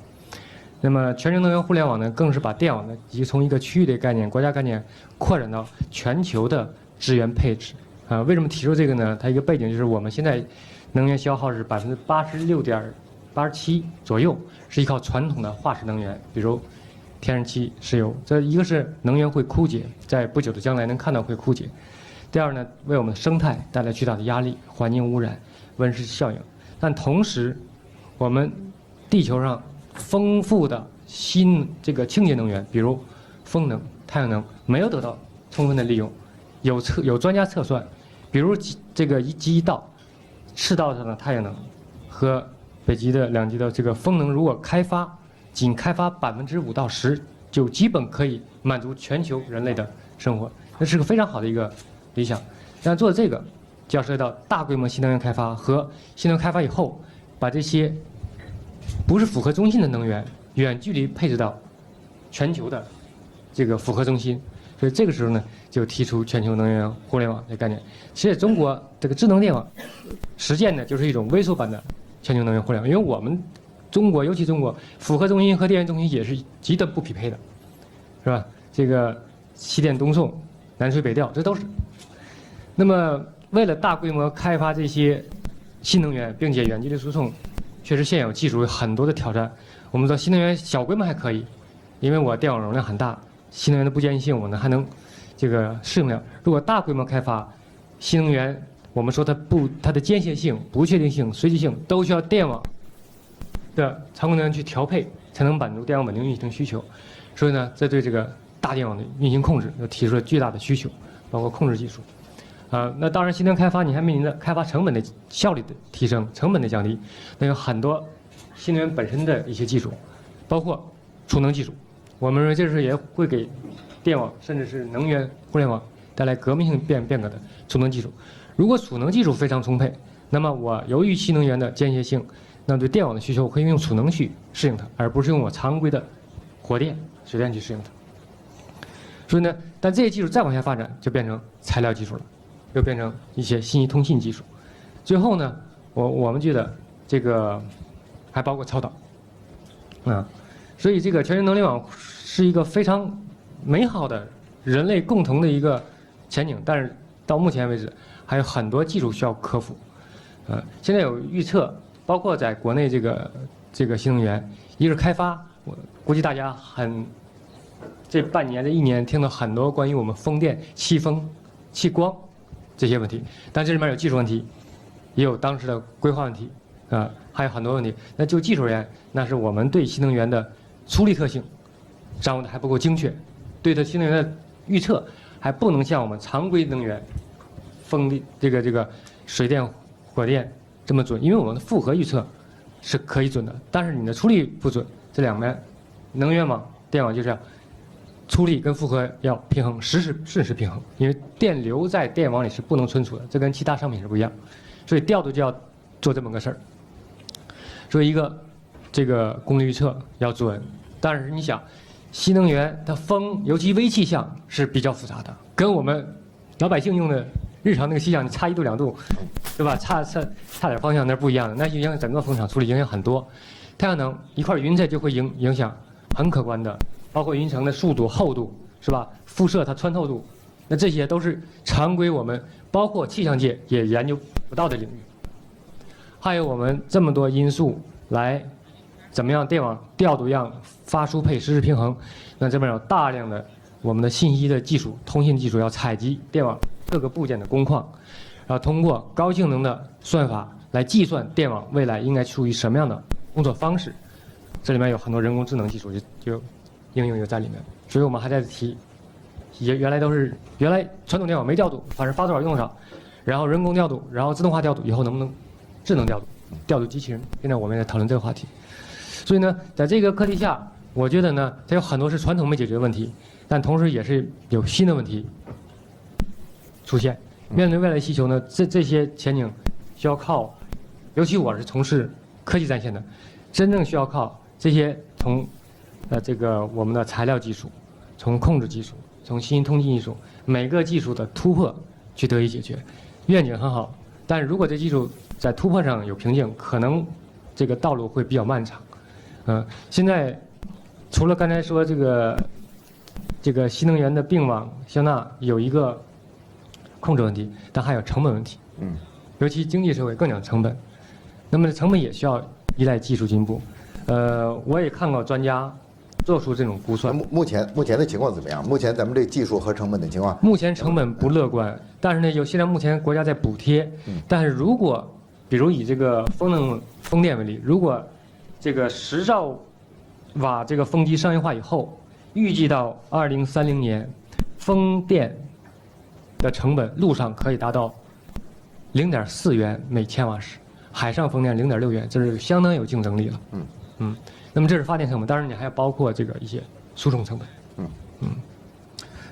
那么全球能源互联网呢，更是把电网呢，从一个区域的概念、国家概念扩展到全球的资源配置。啊，为什么提出这个呢？它一个背景就是我们现在能源消耗是86.87%左右，是依靠传统的化石能源，比如天然气、石油。这一个是能源会枯竭，在不久的将来能看到会枯竭。第二呢，为我们的生态带来巨大的压力，环境污染、温室效应。但同时，我们地球上丰富的这个清洁能源，比如风能、太阳能，没有得到充分的利用。有专家测算，比如这个极道、赤道上的太阳能和北极的两极的这个风能，如果仅开发5%到10%，就基本可以满足全球人类的生活，这是个非常好的一个理想。但做这个就要涉及到大规模新能源开发和新能源开发以后，把这些不是复合中心的能源远距离配置到全球的这个复合中心。所以这个时候呢，就提出全球能源互联网这概念。其实中国这个智能电网实践呢，就是一种微缩版的全球能源互联网。因为我们中国，尤其中国复合中心和电源中心也是极端不匹配的，是吧？这个西电东送、南水北调，这都是。那么为了大规模开发这些新能源，并且远距离输送，确实现有技术有很多的挑战。我们知道新能源小规模还可以，因为我电网容量很大。新能源的不坚性，我呢还能这个适应了。如果大规模开发新能源，我们说它的间歇性、不确定性、随机性都需要电网的常规能源去调配，才能满足电网稳定运行需求。所以呢，这对这个大电网的运行控制又提出了巨大的需求，包括控制技术。那当然，新能源开发你还面临着开发成本的效率的提升、成本的降低，那有很多新能源本身的一些技术，包括储能技术。我们认为这是也会给电网甚至是能源互联网带来革命性变革的储能技术。如果储能技术非常充沛，那么我由于新能源的间歇性，那对电网的需求，我可以用储能去适应它，而不是用我常规的火电、水电去适应它。所以呢，但这些技术再往下发展，就变成材料技术了，又变成一些信息通信技术。最后呢，我们觉得这个还包括超导，所以这个全球能联网是一个非常美好的人类共同的一个前景，但是到目前为止还有很多技术需要克服。现在有预测，包括在国内这个新能源，一个是开发，我估计大家这半年、这一年听到很多关于我们风电、气风、气光这些问题，但这里面有技术问题，也有当时的规划问题，还有很多问题。那就技术而言，那是我们对新能源的粗粒特性掌握的还不够精确，对它新能源的预测还不能像我们常规能源、风力这个水电、火电这么准，因为我们的复合预测是可以准的，但是你的粗粒不准，这两边能源网、电网就是要粗粒跟复合要平衡，顺时平衡，因为电流在电网里是不能存储的，这跟其他商品是不一样，所以调度就要做这么个事儿。所以一个这个功率预测要准，但是你想，新能源它风，尤其微气象是比较复杂的，跟我们老百姓用的日常那个气象，你差1度2度，对吧？差点方向那是不一样的，那影响整个风场处理影响很多。太阳能一块云彩就会影响很可观的，包括云层的速度、厚度，是吧？辐射它穿透度，那这些都是常规我们包括气象界也研究不到的领域。还有我们这么多因素来怎么样电网调度让发输配实时平衡，那这边有大量的我们的信息的技术、通信技术要采集电网各个部件的工况，然后通过高性能的算法来计算电网未来应该处于什么样的工作方式。这里面有很多人工智能技术就应用在里面，所以我们还在提，原来传统电网没调度，反正发多少用多少，然后人工调度，然后自动化调度，以后能不能智能调度机器人？现在我们也在讨论这个话题。所以呢，在这个课题下，我觉得呢，它有很多是传统没解决的问题，但同时也是有新的问题出现。面对未来需求呢，这些前景需要靠，尤其我是从事科技战线的，真正需要靠这些从这个我们的材料技术、从控制技术、从信息通信技术每个技术的突破去得以解决。愿景很好，但是如果这技术在突破上有瓶颈，可能这个道路会比较漫长。现在除了刚才说这个新能源的并网消纳有一个控制问题，但还有成本问题。尤其经济社会更讲成本，那么成本也需要依赖技术进步。我也看过专家做出这种估算。目前的情况怎么样？目前咱们这技术和成本的情况？目前成本不乐观，但是呢，现在目前国家在补贴。但是如果比如以这个风电为例，如果这个10兆瓦这个风机商业化以后，预计到2030年，风电的成本陆上可以达到0.4元每千瓦时，海上风电0.6元，这是相当有竞争力了。那么这是发电成本，当然你还要包括这个一些输送成本。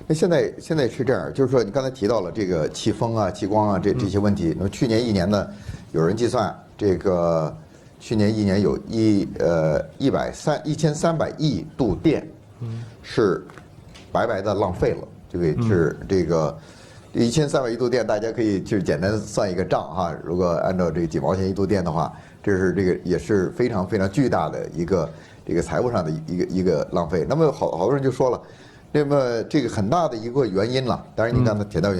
那现在是这样，就是说你刚才提到了这个气风啊、气光啊这些问题。那么去年一年呢，有人计算这个去年一年有1300亿度电，是白白的浪费了。这个是这个1300亿度电，大家可以就是简单算一个账哈。如果按照这个几毛钱一度电的话，这是这个也是非常非常巨大的一个这个财务上的一个浪费。那么好多人就说了，那么这个很大的一个原因了，当然你刚才提到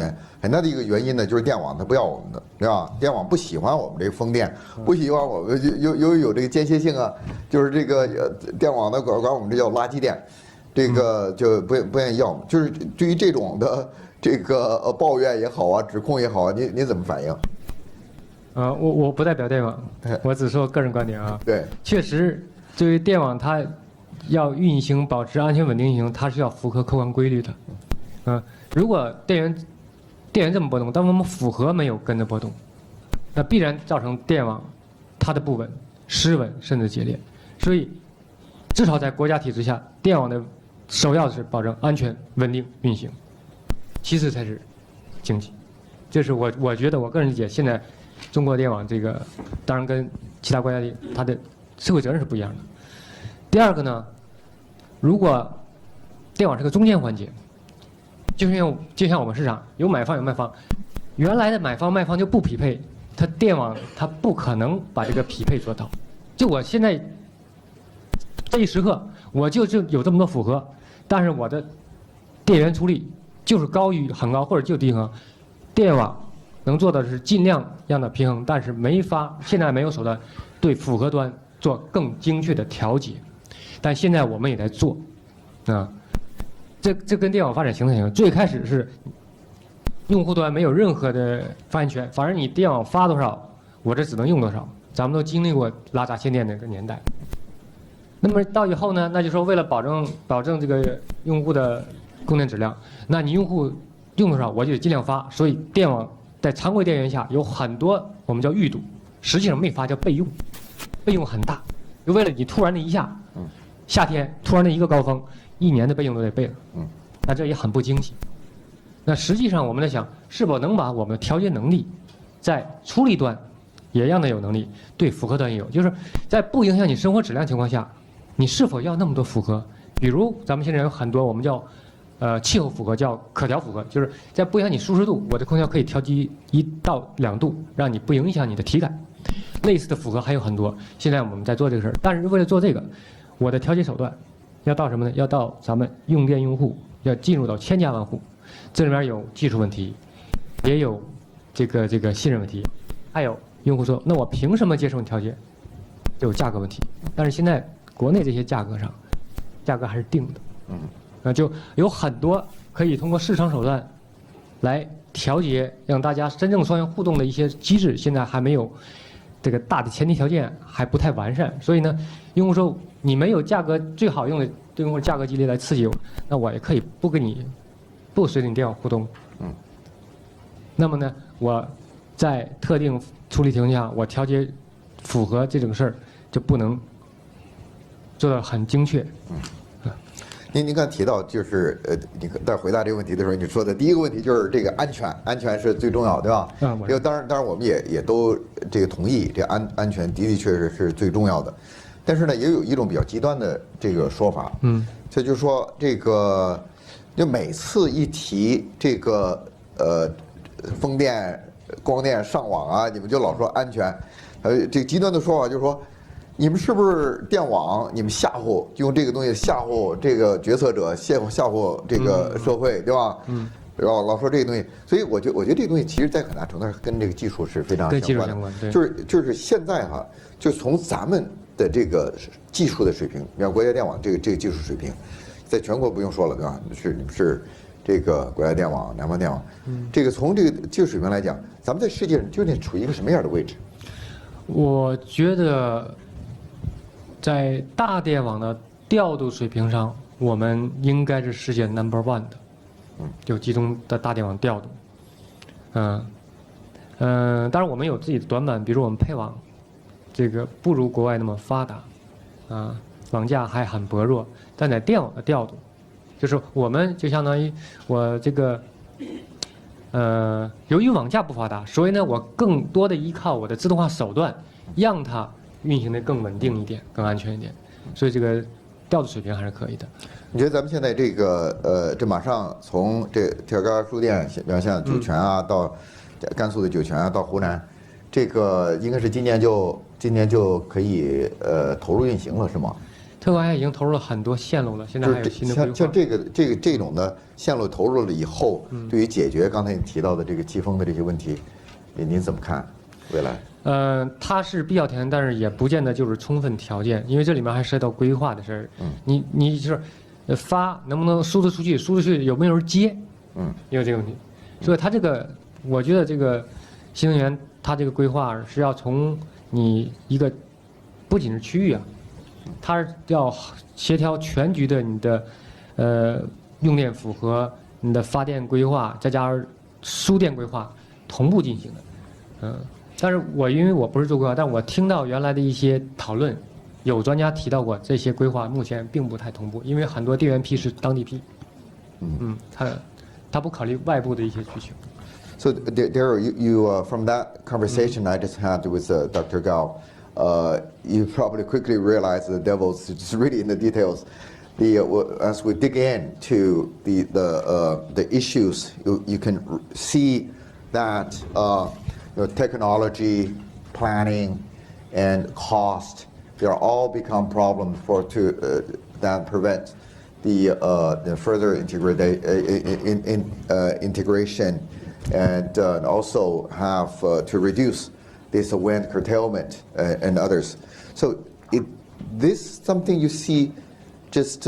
很大的一个原因呢，就是电网它不要我们的，对吧？电网不喜欢我们这个风电，不喜欢我们有这个间歇性啊，就是这个电网的管我们这叫垃圾电，这个就不愿意要。就是对于这种的这个抱怨也好啊，指控也好啊，你怎么反应？我不代表电网，我只说个人观点啊。对，确实，对于电网它要运行、保持安全稳定运行，它是要符合客观规律的。如果电源这么波动，但我们负荷没有跟着波动，那必然造成电网它的不稳、失稳甚至节裂。所以，至少在国家体制下，电网的首要是保证安全稳定运行，其次才是经济。这是我觉得我个人理解，现在中国电网这个当然跟其他国家的它的社会责任是不一样的。第二个呢，如果电网是个中间环节，就像我们市场有买方有卖方，原来的买方卖方就不匹配，它电网它不可能把这个匹配做到。就我现在这一时刻，我就有这么多负荷，但是我的电源出力就是高于很高或者就低衡，电网能做的是尽量让它平衡，但是现在没有手段对负荷端做更精确的调节，但现在我们也在做，这跟电网发展形成最开始是用户端没有任何的发言权，反正你电网发多少，我这只能用多少。咱们都经历过拉闸限电那个年代。那么到以后呢，那就说为了保证这个用户的供电质量，那你用户用多少我就得尽量发。所以电网在常规电源下有很多我们叫预堵，实际上没发叫备用，备用很大。就为了你突然的一下，夏天突然的一个高峰，1年的备用都得备了。那这也很不经济。那实际上我们在想，是否能把我们的调节能力在出力端也让它有能力，对负荷端也有，就是在不影响你生活质量情况下，你是否要那么多负荷？比如咱们现在有很多我们叫气候负荷，叫可调负荷，就是在不影响你舒适度，我的空调可以调低1到2度，让你不影响你的体感。类似的负荷还有很多，现在我们在做这个事儿。但是为了做这个，我的调节手段要到什么呢？要到咱们用电用户要进入到1000家万户，这里面有技术问题，也有这个信任问题，还有用户说，那我凭什么接受你调节？就有价格问题。但是现在国内这些价格还是定的，就有很多可以通过市场手段来调节，让大家真正双元互动的一些机制，现在还没有这个大的前提条件还不太完善。所以呢，用户说你没有价格最好用的对用户价格激励来刺激我，那我也可以不随着你电网互动。那么呢，我在特定出力情况下，我调节符合这种事儿就不能做到很精确。您刚才提到就是你在回答这个问题的时候，你说的第一个问题就是这个安全是最重要，对吧？因为当然我们也都这个同意，这安全的确是最重要的。但是呢，也有一种比较极端的这个说法，这就是说这个就每次一提这个风电、光电上网啊，你们就老说安全，这个极端的说法就是说，你们是不是电网？你们吓唬，用这个东西吓唬这个决策者，吓唬这个社会，对吧？然后老说这个东西，所以我觉得这个东西其实在很大程度上跟这个技术是非常相关的。就是现在哈，就从咱们的这个技术的水平，你看国家电网这个技术水平，在全国不用说了，对吧？你们是这个国家电网、南方电网，这个从这个技术水平来讲，咱们在世界上究竟处于一个什么样的位置？我觉得，在大电网的调度水平上，我们应该是世界 No.1 的，就集中的大电网调度。当然我们有自己的短板，比如我们配网，这个不如国外那么发达，网架还很薄弱。但在电网的调度，就是我们就相当于我这个，由于网架不发达，所以呢，我更多的依靠我的自动化手段，让它运行的更稳定一点、更安全一点。所以这个调度水平还是可以的。你觉得咱们现在这个这马上从这铁杆输电，比方像酒泉啊，到甘肃的酒泉啊，到湖南，这个应该是今年就可以投入运行了，是吗？特高压已经投入了很多线路了，现在还有新的规划。像这种的线路投入了以后，对于解决刚才你提到的这个季风的这些问题，您怎么看未来？它是必要条件，但是也不见得就是充分条件，因为这里面还涉及到规划的事儿。你就是发能不能输出去，输出去有没有人接？也有这个问题。所以它这个，我觉得这个新能源它这个规划是要从你一个不仅是区域啊，它是要协调全局的你的用电符合你的发电规划，再加上输电规划同步进行的。但是因为我不是做规划，但我听到原来的一些讨论，有专家提到过这些规划目前并不太同步，因为很多电源批是当地批。他不考虑外部的一些需求。So Darrell, you from that conversation I just had with Dr. Gao, you probably quickly realize the devil's just really in the details. As we dig into the issues, you can see that technology, planning, and cost, they are all become problems that prevent the further integration and also have to reduce this wind curtailment and others. So this something you see just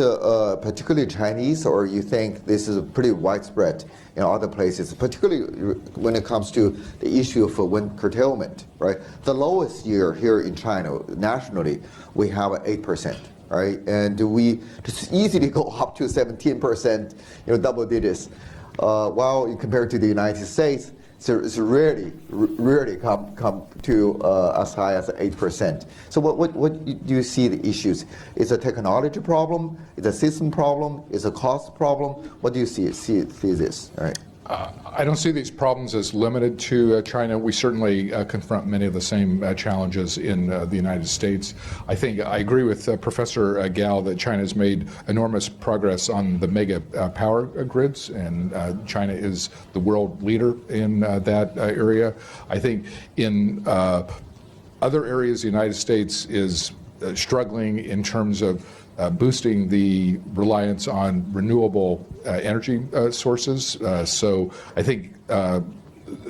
particularly Chinese, or you think this is pretty widespread in other places, particularly when it comes to the issue of wind curtailment, right? The lowest year here in China, nationally, we have 8%, right? And we just easily go up to 17%, double digits. While compared to the United States, it's rarely come to as high as 8%. So what do you see the issues? Is a technology problem? Is a system problem? Is a cost problem? What do you see this? All right. I don't see these problems as limited to China. We certainly confront many of the same challenges in the United States. I agree with Professor Gao that China has made enormous progress on the mega power grids, and China is the world leader in that area. I think in other areas, the United States is struggling in terms of boosting the reliance on renewable energy sources. So I think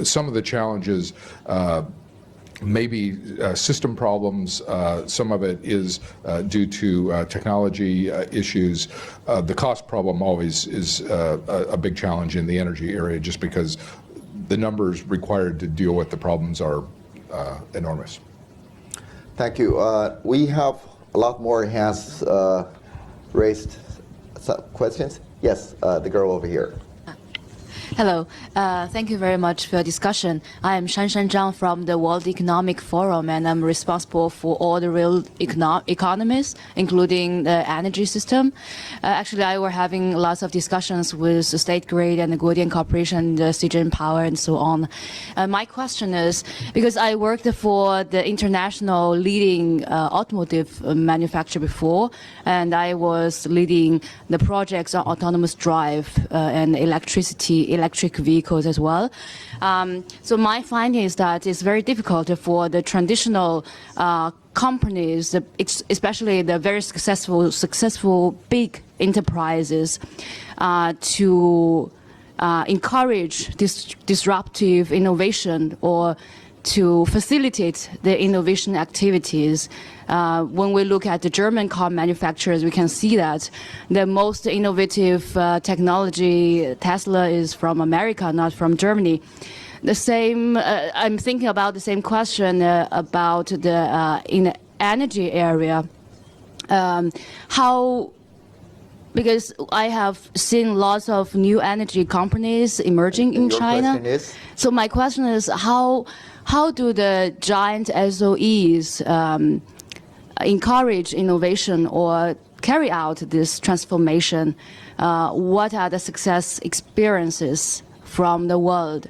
some of the challenges may be system problems. Some of it is due to technology issues. The cost problem always is a big challenge in the energy area, just because the numbers required to deal with the problems are enormous. Thank you. We have a lot more hands raised. Some questions? Yes, the girl over here. Hello. Thank you very much for your discussion. I am Shanshan Zhang from the World Economic Forum, and I'm responsible for all the real economies, including the energy system. Actually, I were having lots of discussions with the State Grid and the Guodian Corporation, the CGN Power, and so on. My question is, because I worked for the international leading automotive manufacturer before, and I was leading the projects on autonomous drive and electric vehicles as well. So my finding is that it's very difficult for the traditional companies, especially the very successful big enterprises, to encourage this disruptive innovation or to facilitate the innovation activities. When we look at the German car manufacturers, we can see that the most innovative technology, Tesla, is from America, not from Germany. The same, I'm thinking about the same question about the in the energy area. Because I have seen lots of new energy companies emerging in China. Question is? So my question is, how do the giant SOEs encourage innovation or carry out this transformation? What are the success experiences from the world?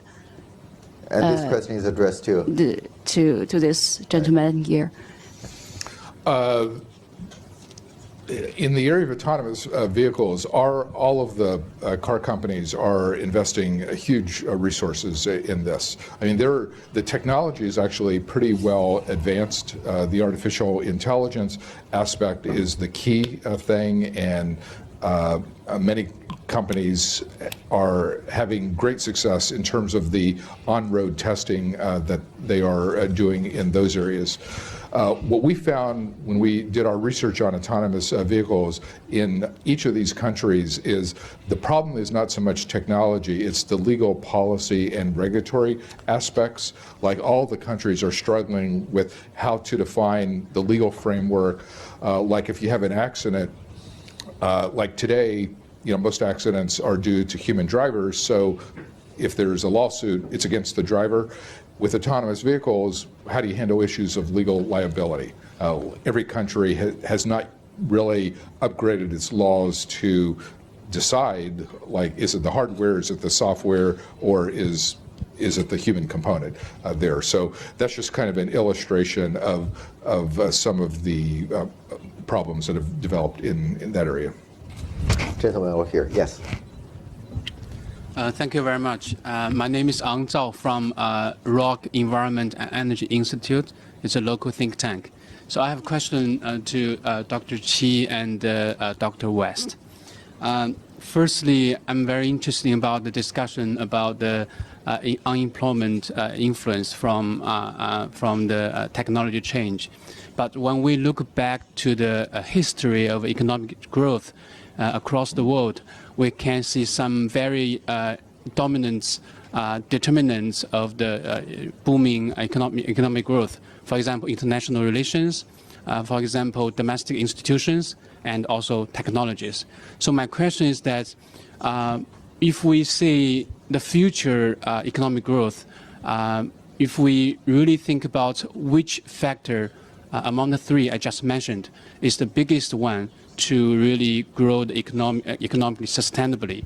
And this question is addressed to this gentleman here. In the area of autonomous vehicles, all of the car companies are investing huge resources in this. I mean, the technology is actually pretty well advanced. The artificial intelligence aspect is the key thing, and many companies are having great success in terms of the on-road testing that they are doing in those areas. What we found when we did our research on autonomous vehicles in each of these countries is the problem is not so much technology, it's the legal policy and regulatory aspects. Like all the countries are struggling with how to define the legal framework. Like if you have an accident, like today, most accidents are due to human drivers, so if there's a lawsuit, it's against the driver. With autonomous vehicles, how do you handle issues of legal liability? Every country has not really upgraded its laws to decide, like, is it the hardware, is it the software, or is it the human component there? So that's just kind of an illustration of some of the problems that have developed in that area. Gentleman over here, yes. Thank you very much. My name is Ang Zhao from Rock Environment and Energy Institute. It's a local think tank. So I have a question to Dr. Qi and Dr. West. Firstly, I'm very interested about the discussion about the unemployment influence from the technology change. But when we look back to the history of economic growth across the world, we can see some very dominant determinants of the booming economic growth. For example, international relations, for example, domestic institutions, and also technologies. So my question is that if we see the future economic growth, if we really think about which factor among the three I just mentioned is the biggest one to really grow the economically sustainably.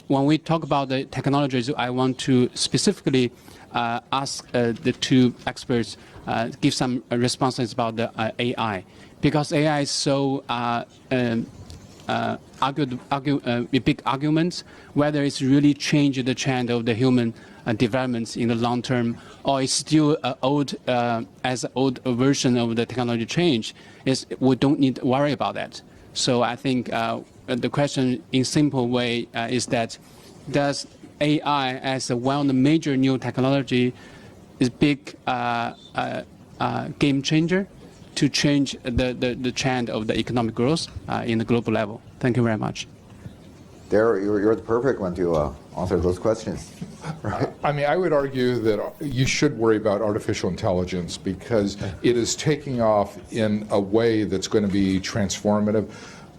When we talk about the technologies, I want to specifically ask the two experts give some responses about the AI, because AI is so big arguments whether it's really changed the trend of the human developments in the long term, or it's still old as an old version of the technology change. We don't need to worry about that. So I think the question in simple way is that does AI as one of the major new technology is big game changer to change the trend of the economic growth in the global level? Thank you very much. Darrell, you're the perfect one to answer those questions. Right? I mean, I would argue that you should worry about artificial intelligence because it is taking off in a way that's going to be transformative.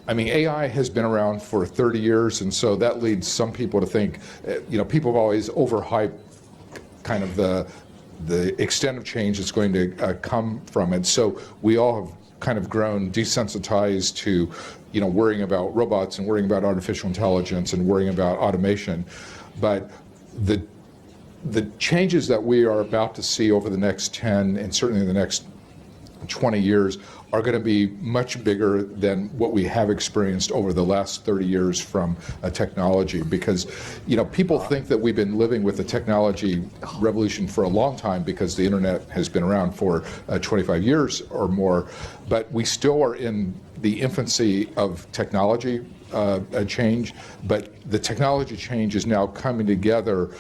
I mean, AI has been around for 30 years, and so that leads some people to think, people have always overhyped kind of the extent of change that's going to come from it. So we all have kind of grown desensitized to, worrying about robots and worrying about artificial intelligence and worrying about automation. But the changes that we are about to see over the next 10 and certainly the next 20 years are going to be much bigger than what we have experienced over the last 30 years from technology, because people think that we've been living with the technology revolution for a long time because the internet has been around for 25 years or more, but we still are in the infancy of technology change, but the technology change is now coming together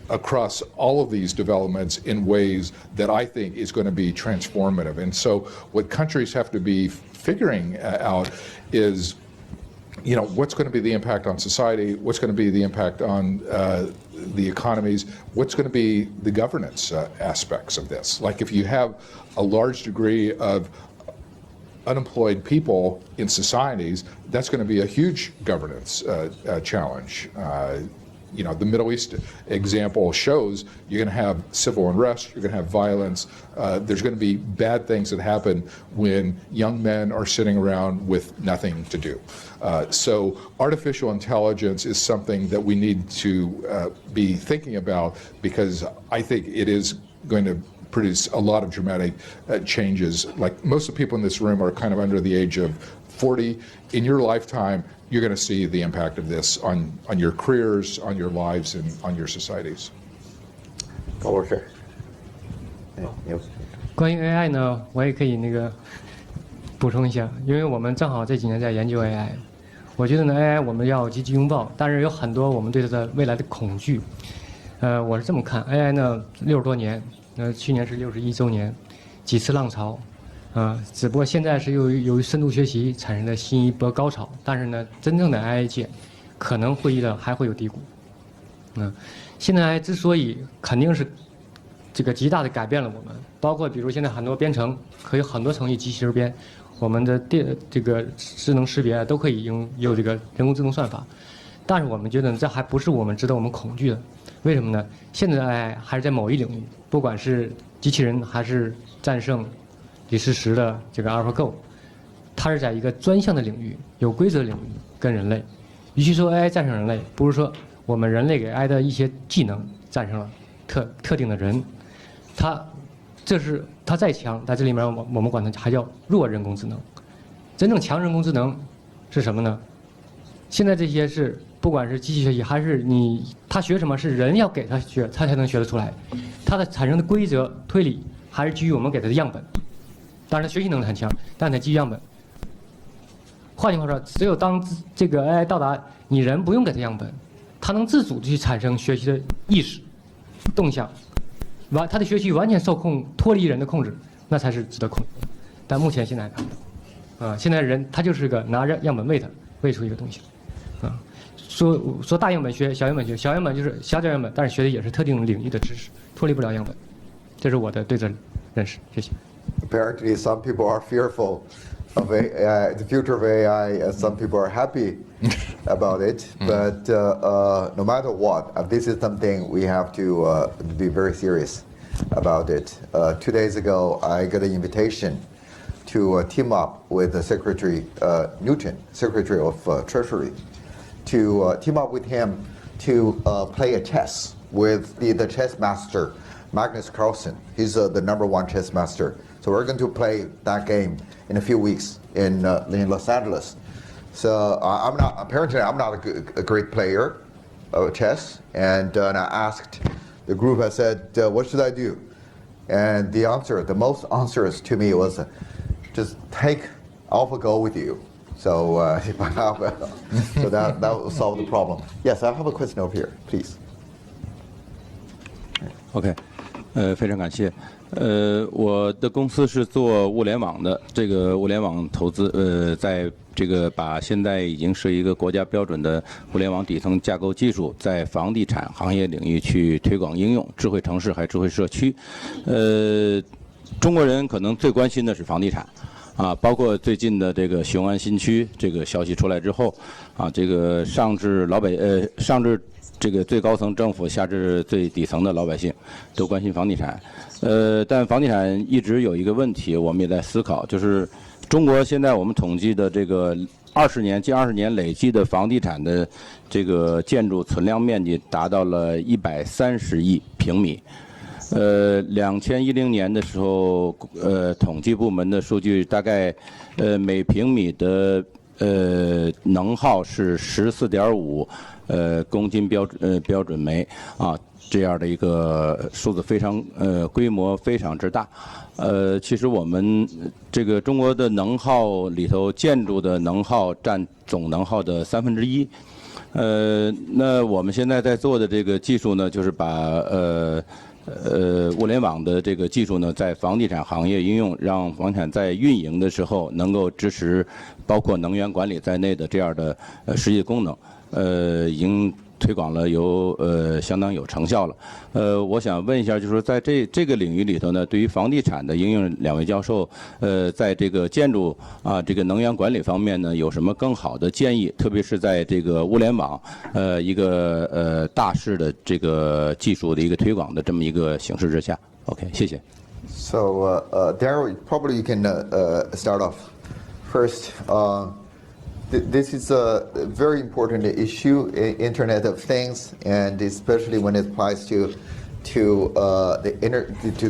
across all of these developments in ways that I think is going to be transformative. And so what countries have to be figuring out is, what's going to be the impact on society, what's going to be the impact on the economies, what's going to be the governance aspects of this. Like if you have a large degree of unemployed people in societies, that's going to be a huge governance challenge. The Middle East example shows you're going to have civil unrest, you're going to have violence, there's going to be bad things that happen when young men are sitting around with nothing to do. So artificial intelligence is something that we need to be thinking about, because I think it is going to produce a lot of dramatic changes. Like most of the people in this room are kind of under the age of 40. In your lifetime, you're going to see the impact of this on your careers, on your lives, and on your societies. Over here. 关于 AI 呢，我也可以补充一下，因为我们正好这几年在研究 AI，我觉得呢 AI 我们要积极拥抱，但是有很多我们对它的未来的恐惧。我是这么看 AI 呢，60多年，去年是61周年，几次浪潮，只不过现在是由于深度学习产生的新一波高潮，但是呢，真正的 AI 界可能还会有低谷。现在 AI 之所以肯定是这个极大的改变了我们，包括比如现在很多编程可以很多程序机器人编，我们的这个智能识别都可以有这个人工智能算法，但是我们觉得这还不是我们值得我们恐惧的。为什么呢？现在的 AI 还是在某一领域，不管是机器人还是战胜李世石的这个 AlphaGo， 它是在一个专项的领域、有规则的领域跟人类。与其说 AI 战胜人类，不如说我们人类给 AI 的一些技能战胜了特定的人。它再强，在这里面我们管它还叫弱人工智能。真正强人工智能是什么呢？现在这些是不管是机器学习还是他学什么是人要给他学，他才能学得出来。它的产生的规则推理还是基于我们给他的样本。当然，它学习能力很强，但它基于样本。换句话说，只有当这个 AI 到达你人不用给它样本，它能自主的去产生学习的意识、动向。他的学习完全受控，脱离人的控制，那才是值得控制的。但目前现在还看不到，现在人他就是个拿着样本喂出一个东西，说大样本学，小样本学，小样本就是小点样本，但是学的也是特定领域的知识，脱离不了样本。这是我的对这认识。谢谢。Apparently, some people are fearful of AI, the future of AI, and some people are happy about it. But no matter what, this is something we have to be very serious about it. 2 days ago, I got an invitation to team up with the Secretary Newton, Secretary of Treasury, to team up with him to play a chess with the chess master, Magnus Carlsen. He's the #1 chess master. So we're going to play that game in a few weeks in Los Angeles. So I'm not a great player of chess, and I asked the group. I said, "What should I do?" And the most answers to me was, "Just take AlphaGo with you." So so that will solve the problem. Yes, I have a question over here, please. OK， 非常感谢。我的公司是做物联网的，这个物联网投资，在这个把现在已经是一个国家标准的物联网底层架构技术，在房地产行业领域去推广应用，智慧城市还智慧社区。中国人可能最关心的是房地产。包括最近的这个雄安新区这个消息出来之后，这个上至这个最高层政府，下至最底层的老百姓，都关心房地产。但房地产一直有一个问题，我们也在思考，就是中国现在我们统计的这个近20年累计的房地产的这个建筑存量面积达到了130亿平米。2010年的时候，统计部门的数据大概，每平米的能耗是14.5公斤标准煤这样的一个数字非常规模非常之大。其实我们这个中国的能耗里头，建筑的能耗占总能耗的1/3。那我们现在在做的这个技术呢，就是把物联网的这个技术呢，在房地产行业应用，让房地产在运营的时候能够支持包括能源管理在内的这样的实际功能，已经推广了相当有成效了。我想问一下，就是说在这个领域里头呢，对于房地产的应用，两位教授在这个建筑这个能源管理方面呢，有什么更好的建议？特别是在这个物联网一个大势的这个技术的一个推广的这么一个形势之下。OK， 谢谢。So Darrell, probably you can start off first. This is a very important issue, Internet of Things, and especially when it applies to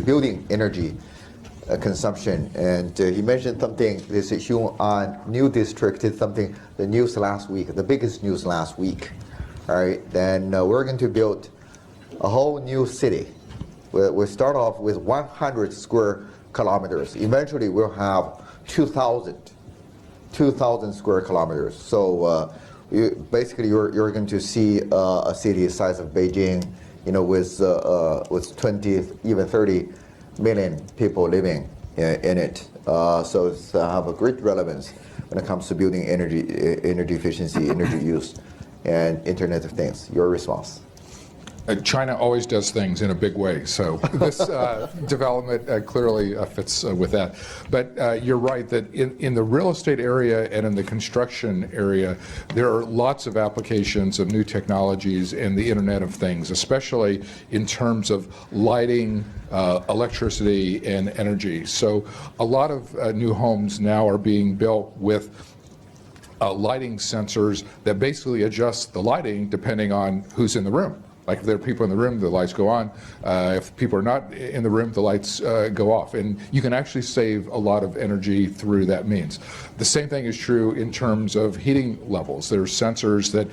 building energy consumption. And he mentioned something. This Hun'an New District is something the news last week, the biggest news last week. All right, then we're going to build a whole new city. We'll start off with 100 square kilometers. Eventually, we'll have 2,000 2,000 square kilometers. So basically, you're going to see a city the size of Beijing, with 20, even 30 million people living in it. So it's have a great relevance when it comes to building energy efficiency, energy use, and Internet of Things. Your response? China always does things in a big way, so this development clearly fits with that. But you're right that in the real estate area and in the construction area, there are lots of applications of new technologies and the Internet of Things, especially in terms of lighting, electricity, and energy. So a lot of new homes now are being built with lighting sensors that basically adjust the lighting depending on who's in the room. Like if there are people in the room, the lights go on. If people are not in the room, the lights go off. And you can actually save a lot of energy through that means. The same thing is true in terms of heating levels. There are sensors that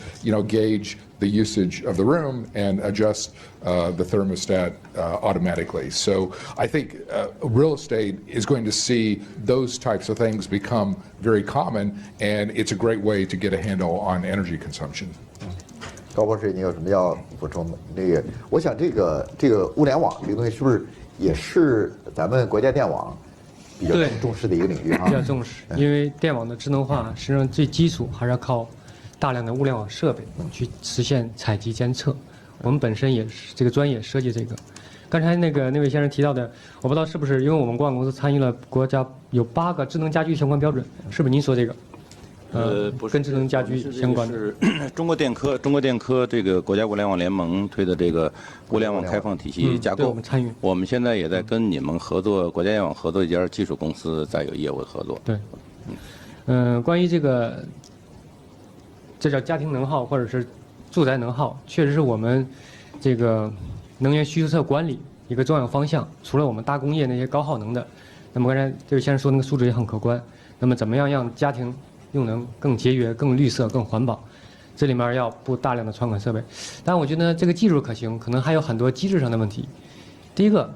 gauge the usage of the room and adjust the thermostat automatically. So I think real estate is going to see those types of things become very common, and it's a great way to get a handle on energy consumption. 高博士，你有什么要补充的？我想这个物联网这个东西是不是也是咱们国家电网比较重视的一个领域啊？比较重视，因为电网的智能化实际上最基础还是要靠大量的物联网设备去实现采集监测。我们本身也是这个专业设计这个。刚才那位先生提到的，我不知道是不是因为我们广告公司参与了国家有8个智能家居相关标准，是不是您说这个？不是跟智能家居相关的是中国电科这个国家物联网联盟推的这个物联网开放体系架构，我们参与。我们现在也在跟你们合作，国家电网合作一家技术公司在有业务的合作。对，关于这叫家庭能耗或者是住宅能耗，确实是我们这个能源需求侧管理一个重要方向。除了我们大工业那些高耗能的，那么刚才这位先生说那个数值也很可观。那么怎么样让家庭用能更节约、更绿色、更环保？这里面要布大量的传感设备。但我觉得这个技术可行，可能还有很多机制上的问题。第一个，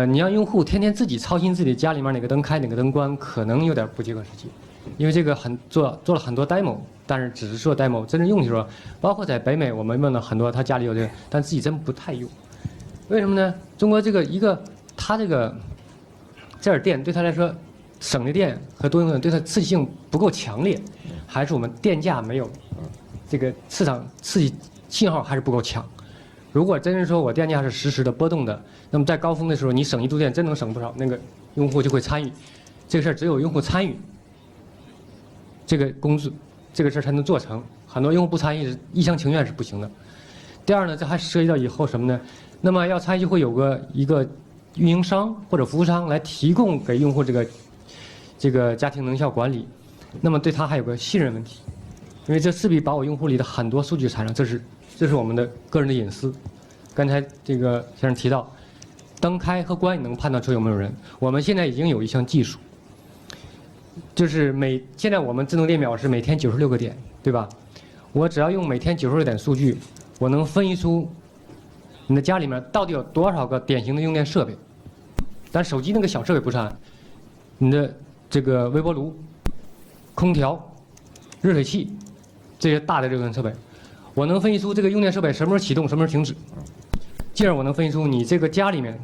你让用户天天自己操心自己家里面哪个灯开、哪个灯关，可能有点不切合实际。因为这个做了很多 demo， 但是只是做 demo， 真正用的时候，包括在北美，我们问了很多，他家里有这个，但自己真不太用。为什么呢？中国他这点电对他来说，省的电和多用电对它刺激性不够强烈，还是我们电价没有这个市场刺激信号还是不够强。如果真是说我电价是实时的波动的，那么在高峰的时候你省一度电真能省不少，那个用户就会参与。这个事儿只有用户参与，这个事儿才能做成。很多用户不参与，一厢情愿是不行的。第二呢，这还涉及到以后什么呢？那么要参与就会有一个运营商或者服务商来提供给用户这个家庭能效管理，那么对他还有个信任问题，因为这势必把我用户里的很多数据产生，这是我们的个人的隐私。刚才这个先生提到，灯开和关你能判断出有没有人，我们现在已经有一项技术，就是现在我们智能电表是每天96个点，对吧？我只要用每天96个点数据，我能分析出你的家里面到底有多少个典型的用电设备。但手机那个小设备不算，你的这个微波炉、空调、热水器这些大的热能设备，我能分析出这个用电设备什么时候启动，什么时候停止。进而我能分析出你这个家里面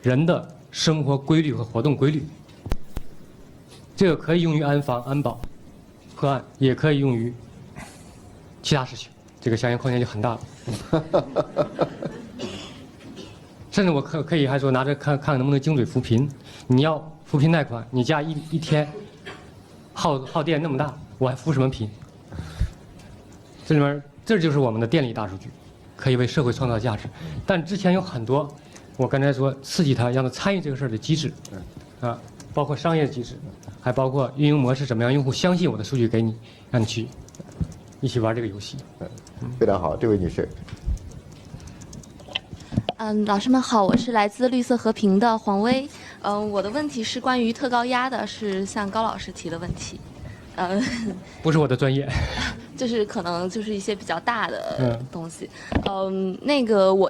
人的生活规律和活动规律。这个可以用于安防、安保、破案，也可以用于其他事情。这个想象空间就很大了。甚至我可以还说拿着看能不能精准扶贫。你要扶贫贷款，你家一天耗电那么大，我还扶什么贫？这就是我们的电力大数据，可以为社会创造价值。但之前有很多，我刚才说刺激他让他参与这个事儿的机制，包括商业机制，还包括运营模式，怎么样用户相信我的数据给你，让你去一起玩这个游戏。非常好，这位女士。老师们好，我是来自绿色和平的黄薇。我的问题是关于特高压的，是向高老师提的问题。不是我的专业。就是可能就是一些比较大的东西。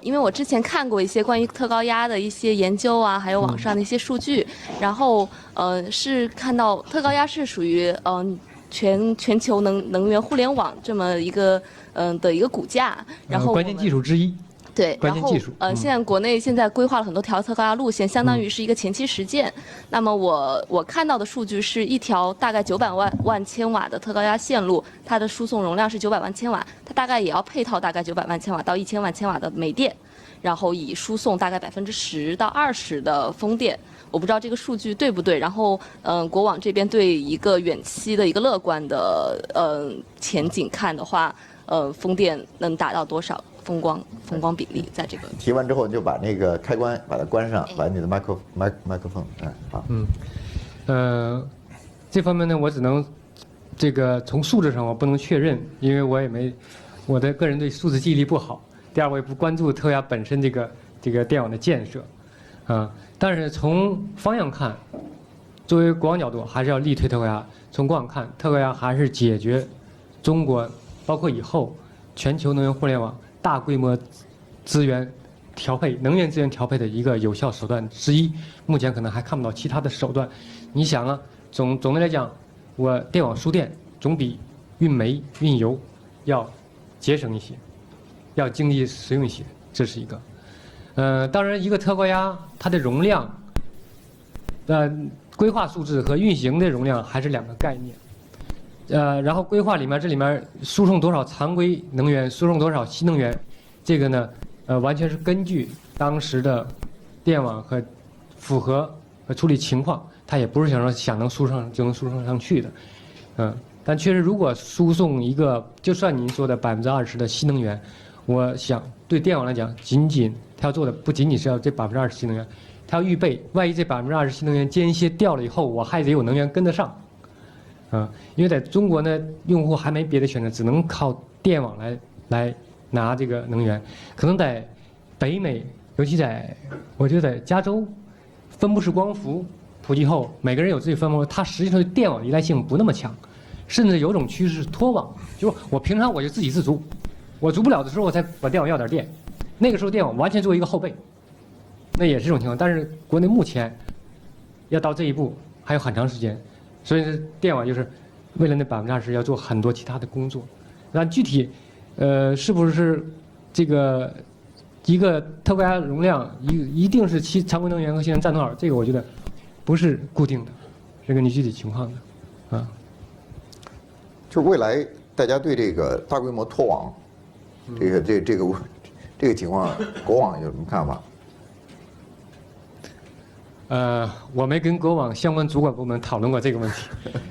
因为我之前看过一些关于特高压的一些研究啊，还有网上的一些数据，然后是看到特高压是属于全球能源互联网这么一个的一个骨架，然后关键技术之一。对，关键技术。现在国内规划了很多条特高压路线，相当于是一个前期实践。那么我看到的数据是一条大概900万千瓦的特高压线路，它的输送容量是900万千瓦，它大概也要配套大概900万千瓦到1000万千瓦的煤电，然后以输送大概10%到20%的风电。我不知道这个数据对不对。然后国网这边对一个远期的一个乐观的前景看的话，风电能达到多少？风光比例在这个提完之后，你就把那个开关把它关上，把你的麦克风，好。这方面呢，我只能这个从数字上我不能确认，因为我的个人对数字记忆力不好。第二，我也不关注特压本身这个电网的建设，但是从方向看，作为国网角度还是要力推特高压。从国网看，特高压还是解决中国包括以后全球能源互联网大规模资源调配、能源资源调配的一个有效手段之一。目前可能还看不到其他的手段。你想啊，总的来讲，我电网输电总比运煤、运油要节省一些，要经济实用一些，这是一个。当然，一个特高压它的容量，规划数字和运行的容量还是两个概念。然后规划这里面输送多少常规能源，输送多少新能源，这个呢，完全是根据当时的电网和符合和处理情况，它也不是想能输上就能输送上去的，但确实如果输送一个，就算您说的20%的新能源，我想对电网来讲，它要做的不仅仅是要这20%新能源，它要预备万一这20%新能源间歇掉了以后，我还得有能源跟得上。因为在中国呢，用户还没别的选择，只能靠电网来拿这个能源。可能在北美，尤其我觉得在加州，分布式光伏普及后，每个人有自己分布，它实际上电网依赖性不那么强，甚至有种趋势是脱网，就是我平常我就自给自足，我足不了的时候我才管电网要点电，那个时候电网完全作为一个后备，那也是这种情况。但是国内目前要到这一步还有很长时间。所以电网就是为了那20%要做很多其他的工作，那具体，是不是这个一个特高压容量一定是常规能源和新能源占多少？这个我觉得不是固定的，是根据具体情况的，就是未来大家对这个大规模脱网，这个情况，国网有什么看法？我没跟国网相关主管部门讨论过这个问题，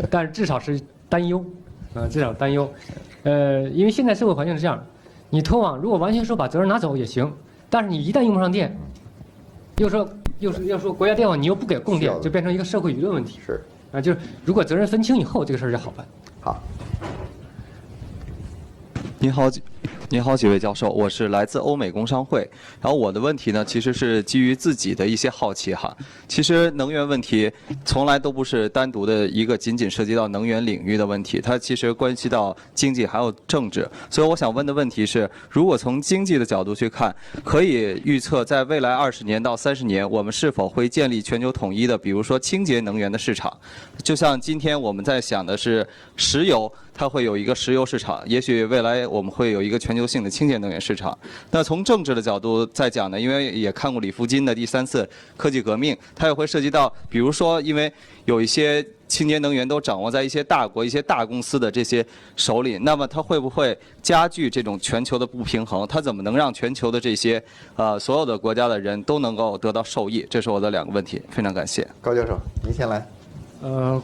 但是至少是担忧，至少担忧，因为现在社会环境是这样，你脱网如果完全说把责任拿走也行，但是你一旦用不上电，又说国家电网你又不给供电，就变成一个社会舆论问题。是，就是如果责任分清以后，这个事儿就好办。好。您好，几位教授，我是来自欧美工商会。然后我的问题呢，其实是基于自己的一些好奇哈。其实能源问题从来都不是单独的一个仅仅涉及到能源领域的问题，它其实关系到经济还有政治。所以我想问的问题是，如果从经济的角度去看，可以预测在未来20年到30年，我们是否会建立全球统一的，比如说清洁能源的市场？就像今天我们在想的是石油。它会有一个石油市场，也许未来我们会有一个全球性的清洁能源市场。那从政治的角度再讲呢，因为也看过李福金的第3次科技革命，它也会涉及到，比如说，因为有一些清洁能源都掌握在一些大国、一些大公司的这些手里，那么它会不会加剧这种全球的不平衡？它怎么能让全球的这些所有的国家的人都能够得到受益？这是我的2个问题，非常感谢。高教授，您先来。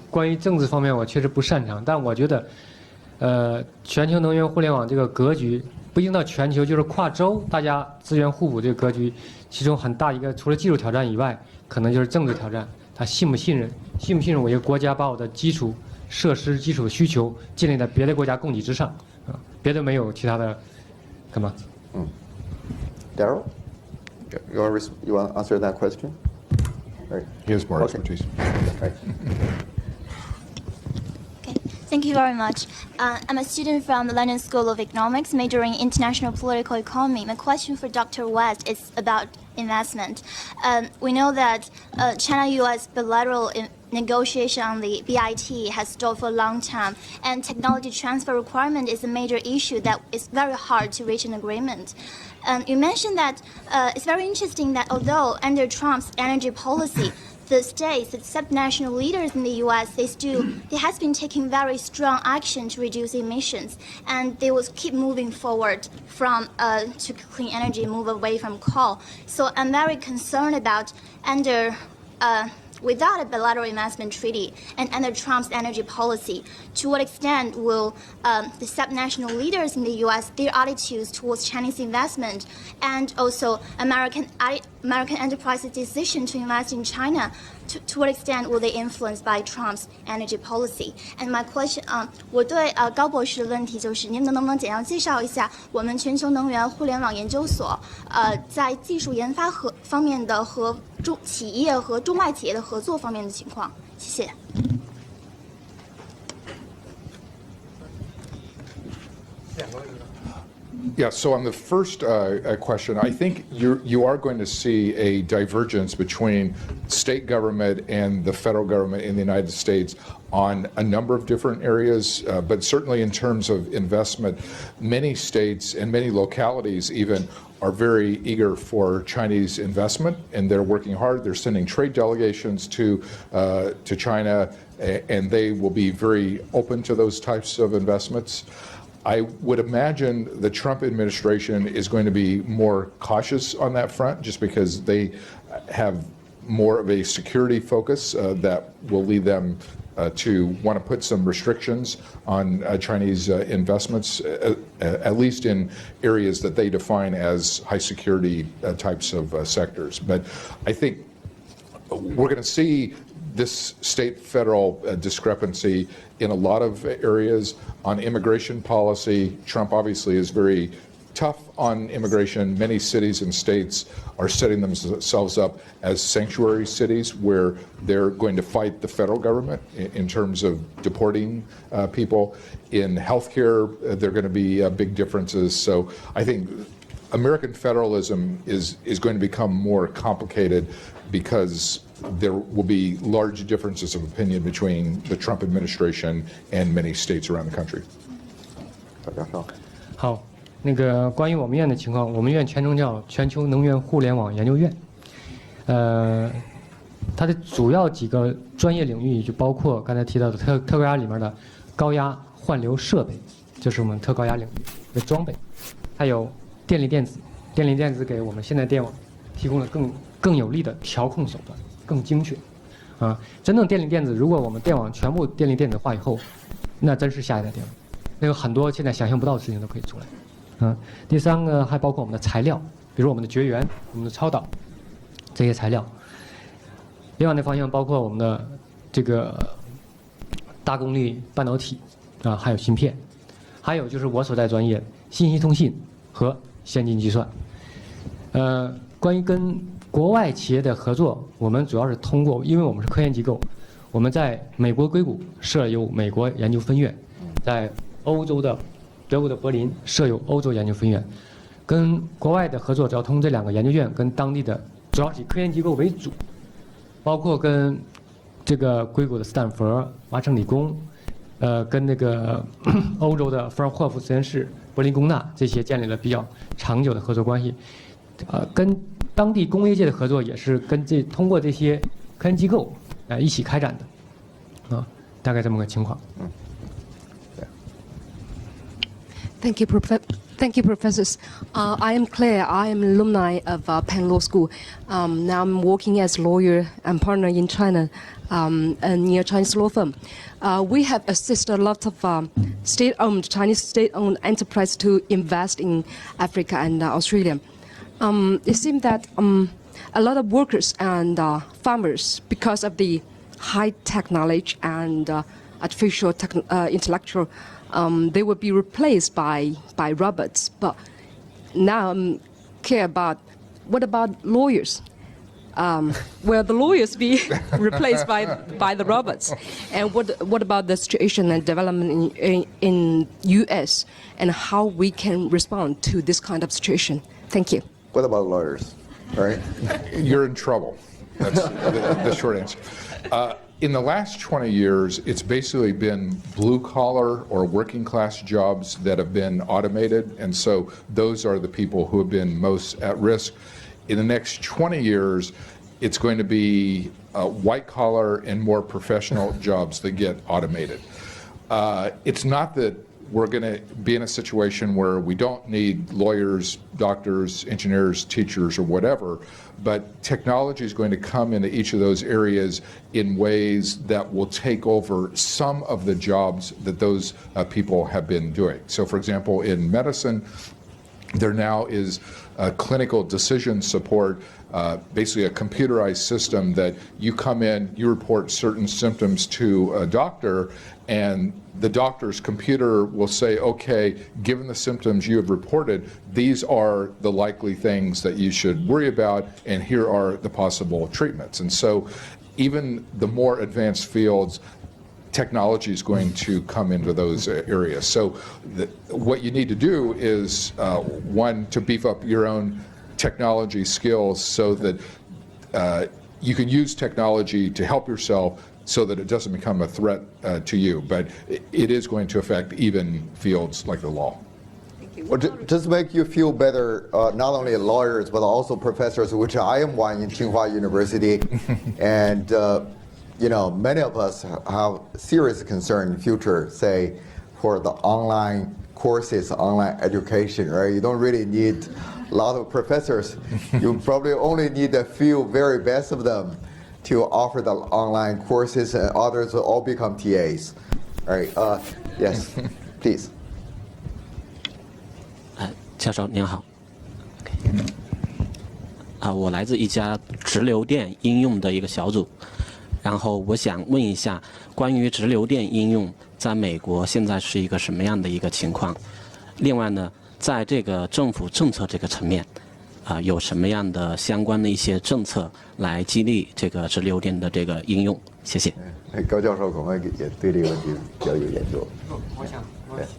关于政治方面，我确实不擅长，但我觉得。全球能源互联网这个格局不一定到全球，就是跨洲大家资源互补这个格局，其中很大一个除了技术挑战以外，可能就是政治挑战。他信不信任我一个国家把我的基础设施、基础需求建立在别的国家供给之上别的没有其他的干嘛Darrell, you want to answer that question? Right. He has more expertise. Right. Thank you very much. I'm a student from the London School of Economics, majoring in international political economy. My question for Dr. West is about investment. We know that China-U.S. bilateral negotiation on the BIT has stalled for a long time, and technology transfer requirement is a major issue that is very hard to reach an agreement. You mentioned that it's very interesting that although under Trump's energy policy, the states, the subnational leaders in the U.S., they has been taking very strong action to reduce emissions, and they will keep moving forward from to clean energy, move away from coal. So I'm very concerned about without a bilateral investment treaty and under Trump's energy policy, to what extent will the subnational leaders in the U.S., their attitudes towards Chinese investment and also American enterprises' decision to invest in China, to what extent will they influenced by Trump's energy policy? And my question, 我对高博士的问题就是，您能不能简要介绍一下我们全球能源互联网研究所在技术研发方面的和企业和中外企业的合作方面的情况？谢谢。Yeah, so on the first question, I think you are going to see a divergence between state government and the federal government in the United States on a number of different areas, but certainly in terms of investment, many states and many localities even are very eager for Chinese investment, and they're working hard. They're sending trade delegations to China, and they will be very open to those types of investments. I would imagine the Trump administration is going to be more cautious on that front, just because they have more of a security focus that will lead them to want to put some restrictions on Chinese investments, at least in areas that they define as high security types of sectors. But I think we're going to see this state-federal discrepancy in a lot of areas. On immigration policy, Trump obviously is very tough on immigration. Many cities and states are setting themselves up as sanctuary cities where they're going to fight the federal government in terms of deporting people. In healthcare, there are going to be big differences. So I think American federalism is going to become more complicated because there will be large differences of opinion between the Trump administration and many states around the country. 好，那个关于我们院的情况，我们院全称叫全球能源互联网研究院。它的主要几个专业领域就包括刚才提到的特高压里面的高压换流设备，这是我们特高压领域的装备，还有电力电子。电力电子给我们现在电网提供了更有力的调控手段。 更精确，真正电力电子，如果我们电网全部电力电子化以后，那真是下一代电网，那有很多现在想象不到的事情都可以出来。第三个还包括我们的材料，比如我们的绝缘、我们的超导这些材料。另外的方向包括我们的这个大功率半导体还有芯片，还有就是我所在专业信息通信和先进计算。关于跟 国外企业的合作，我们主要是通过，因为我们是科研机构，我们在美国硅谷设有美国研究分院，在欧洲的德国的柏林设有欧洲研究分院，跟国外的合作主要通过这两个研究院，跟当地的主要是以科研机构为主，包括跟这个硅谷的斯坦福、麻省理工，跟那个欧洲的福尔霍夫实验室、柏林工大这些建立了比较长久的合作关系，跟 当地工业界的合作也是跟通过这些科研机构一起开展的，大概这么个情况。Thank you, professors. I am Claire. I am an alumni of Penn Law School. Now I'm working as a lawyer and partner in China, near Chinese law firm. We have assisted a lot of Chinese state-owned enterprise to invest in Africa and Australia. It seems that a lot of workers and farmers, because of the high-tech knowledge and artificial intellectual, they will be replaced by robots. But now I'm care about what about lawyers? Will the lawyers be replaced by the robots? And what about the situation and development in U.S. and how we can respond to this kind of situation? Thank you. What about lawyers? Right? You're in trouble That's the short answer. In the last 20 years, it's basically been blue-collar or working-class jobs that have been automated, and so those are the people who have been most at risk. In the next 20 years, it's going to be white-collar and more professional jobs that get automated. It's not that we're going to be in a situation where we don't need lawyers, doctors, engineers, teachers, or whatever, but technology is going to come into each of those areas in ways that will take over some of the jobs that those people have been doing. So, for example, in medicine, there now is clinical decision support, basically a computerized system that you come in, you report certain symptoms to a doctor, and the doctor's computer will say, okay, given the symptoms you have reported, these are the likely things that you should worry about, and here are the possible treatments. And so even the more advanced fields, technology is going to come into those areas. So what you need to do is, one, to beef up your own technology skills so that you can use technology to help yourself so that it doesn't become a threat to you. But it is going to affect even fields like the law. Well, just to make you feel better, not only lawyers, but also professors, which I am one in Tsinghua University, and you know, many of us have serious concern in the future, say, for the online courses, online education, right? You don't really need a lot of professors. You probably only need a few very best of them to offer the online courses, and others will all become TAs. All right, yes, please. 教授您好。我来自一家直流电应用的一个小组，然后我想问一下，关于直流电应用在美国现在是一个什么样的一个情况？另外呢，在这个政府政策这个层面，有什么样的相关的一些政策来激励这个直流电的这个应用？谢谢。高教授可能也对这个问题比较有研究。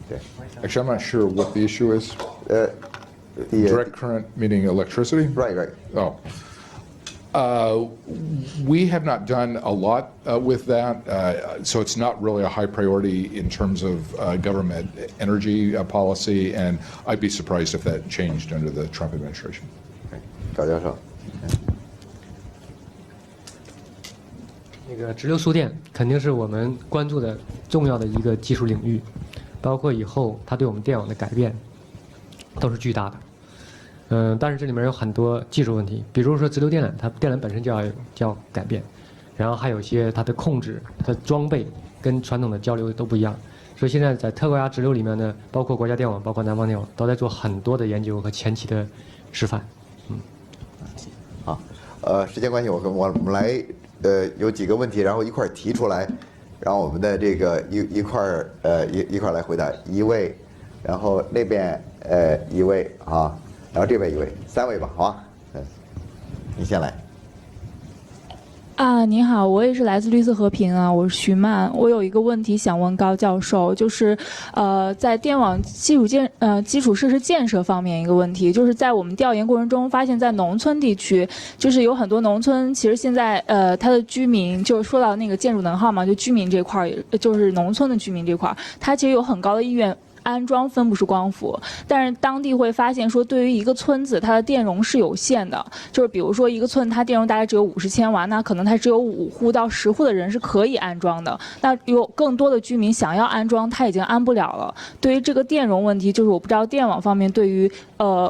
对。Actually, I'm not sure what the issue is. Direct current meaning electricity? Right. Oh. We have not done a lot with that, so it's not really a high priority in terms of government energy policy, and I'd be surprised if that changed under the Trump administration. 高教授。那个直流输电肯定是我们关注的重要的一个技术领域，包括以后它对我们电网的改变都是巨大的。但是这里面有很多技术问题，比如说直流电缆，它电缆本身就要改变，然后还有一些它的控制、它的装备跟传统的交流都不一样。所以现在在特高压直流里面呢，包括国家电网、包括南方电网，都在做很多的研究和前期的示范。好，时间关系，我们来有几个问题，然后一块儿提出来，然后我们的这个一块儿来回答。一位，然后那边一位啊。然后这边一位，3位吧，好吧，你先来。您好，我也是来自绿色和平啊，我是徐曼。我有一个问题想问高教授，就是在电网基础设施建设方面一个问题，就是在我们调研过程中发现，在农村地区，就是有很多农村，其实现在它的居民，就是说到那个建筑能耗嘛，就居民这块儿，就是农村的居民这块儿，它其实有很高的意愿安装分布式光伏，但是当地会发现说，对于一个村子，它的电容是有限的，就是比如说一个村它电容大概只有50千瓦，那可能它只有5户到10户的人是可以安装的，那有更多的居民想要安装，它已经安不了了。对于这个电容问题，就是我不知道电网方面对于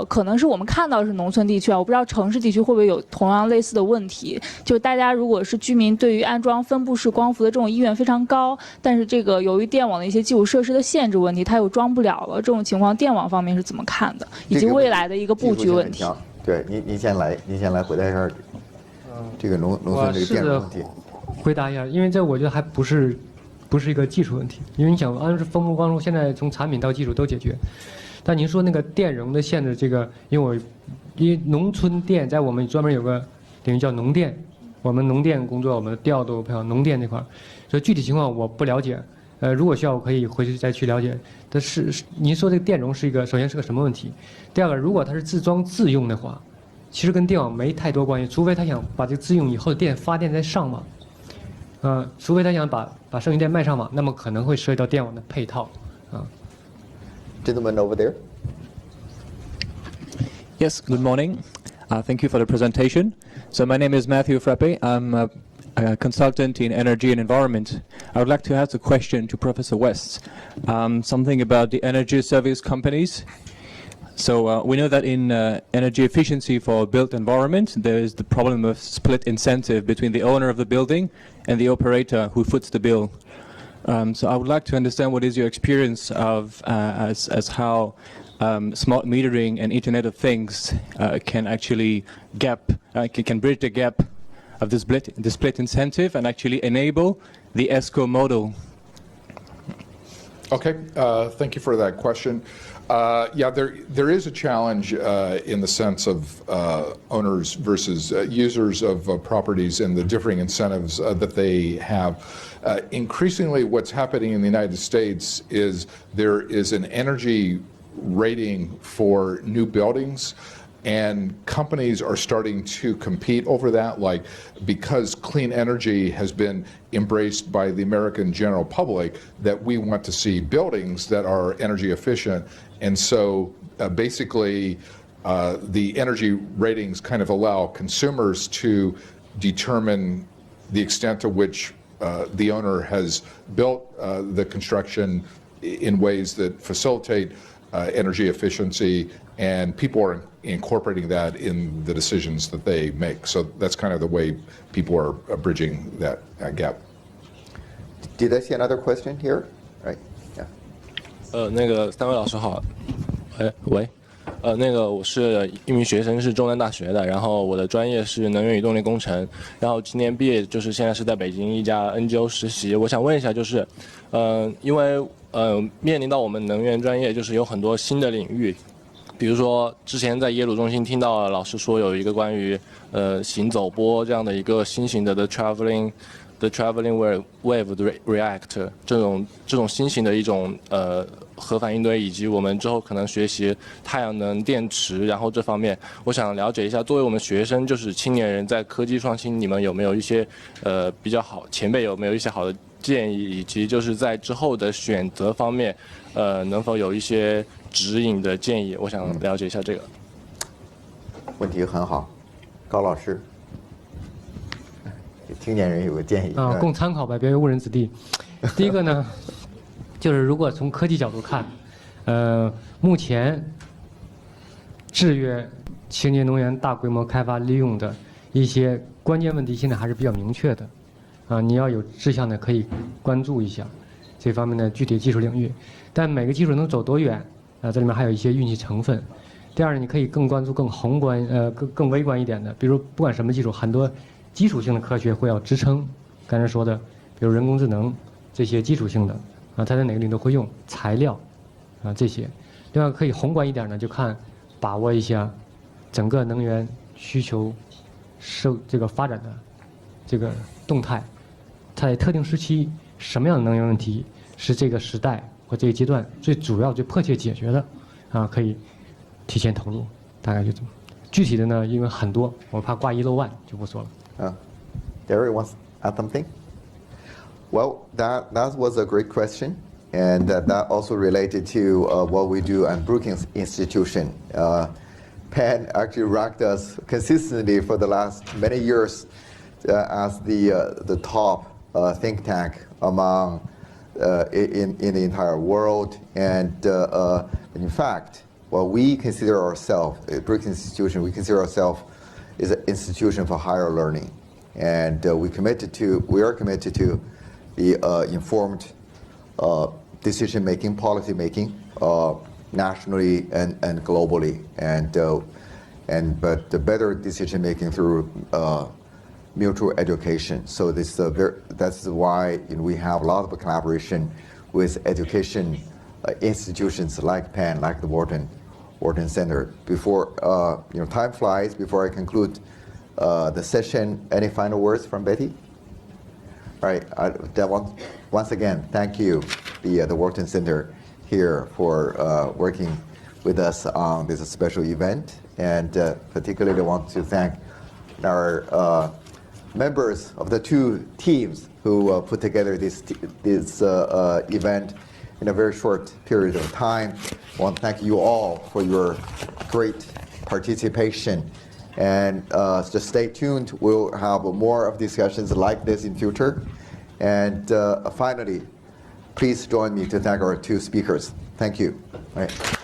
可能是我们看到的是农村地区啊，我不知道城市地区会不会有同样类似的问题，就是大家如果是居民对于安装分布式光伏的这种意愿非常高，但是这个由于电网的一些基础设施的限制问题，它又装不了了，这种情况电网方面是怎么看的，以及未来的一个布局问题。对，您先来回答一下这个农村这个电容问题。回答一下，因为这我觉得还不是一个技术问题，因为你想安分布光伏现在从产品到技术都解决，但您说那个电容的限制，这个因为农村电在我们专门有个领域叫农电，我们农电工作，我们调度配合农电这块，所以具体情况我不了解。如果需要，我可以回去再去了解。但是您说这个电容是首先是个什么问题？第二个，如果它是自装自用的话，其实跟电网没太多关系，除非他想把这个自用以后的电发电再上网，除非他想把剩余电卖上网，那么可能会涉及到电网的配套啊。Gentleman over there. Yes, good morning. Thank you for the presentation. So my name is Matthew Frappe. I'm a consultant in energy and environment. I would like to ask a question to Professor West, something about the energy service companies. So we know that in energy efficiency for a built environment, there is the problem of split incentive between the owner of the building and the operator who foots the bill. So I would like to understand what is your experience of as how smart metering and Internet of Things can actually can bridge the gap of the split incentive and actually enable the ESCO model. Okay, thank you for that question. Yeah, there is a challenge in the sense of owners versus users of properties and the differing incentives that they have. Increasingly, what's happening in the United States is there is an energy rating for new buildings, and companies are starting to compete over that, like because clean energy has been embraced by the American general public, that we want to see buildings that are energy efficient. And so basically the energy ratings kind of allow consumers to determine the extent to which the owner has built the construction in ways that facilitate energy efficiency, and people are incorporating that in the decisions that they make. So that's kind of the way people are bridging that gap. Did I see another question here? Right. Yeah. 那个3位老师好，喂，那个我是一名学生，是中南大学的，然后我的专业是能源与动力工程，然后今年毕业，就是现在是在北京一家 NGO 实习。我想问一下，就是，因为面临到我们能源专业，就是有很多新的领域，比如说之前在耶鲁中心听到老师说有一个关于行走波这样的一个新型的 the traveling wave reactor 这种新型的一种核反应堆，以及我们之后可能学习太阳能电池，然后这方面我想了解一下，作为我们学生，就是青年人在科技创新，你们有没有一些比较好，前辈有没有一些好的建议，以及就是在之后的选择方面，能否有一些指引的建议？我想了解一下这个。问题很好，高老师，青年人有个建议供参考吧，别误人子弟。第一个呢，就是如果从科技角度看，目前制约清洁能源大规模开发利用的一些关键问题，现在还是比较明确的。你要有志向的可以关注一下这方面的具体技术领域，但每个技术能走多远，这里面还有一些运气成分。第二呢，你可以更关注更宏观、更微观一点的，比如不管什么技术，很多基础性的科学会要支撑。刚才说的，比如人工智能这些基础性的它在哪个领域都会用，材料这些。另外可以宏观一点呢，就看把握一下整个能源需求受这个发展的这个动态。在特定时期，什么样的能源问题是这个时代或这个阶段最主要、最迫切解决的？可以提前投入，大概就这么。具体的呢，因为很多，我怕挂一漏万，就不说了。Darrell wants to add something? Well, that was a great question, and that also related to what we do at Brookings Institution. Penn actually ranked us consistently for the last many years as the top think tank among in the entire world, and in fact, well, we consider ourselves at Brookings Institution. We consider ourselves as an institution for higher learning, and we are committed to the informed decision making, policy making, nationally and globally, but the better decision making through mutual education. So that's why we have a lot of collaboration with education institutions like Penn, like the Wharton Center. Before time flies. Before I conclude the session, any final words from Betty? All right. Once again, thank you, the Wharton Center here for working with us on this special event, and particularly want to thank our members of the two teams who put together this event in a very short period of time. I want to thank you all for your great participation, and just stay tuned. We'll have more of discussions like this in future. And finally, please join me to thank our two speakers. Thank you. All right.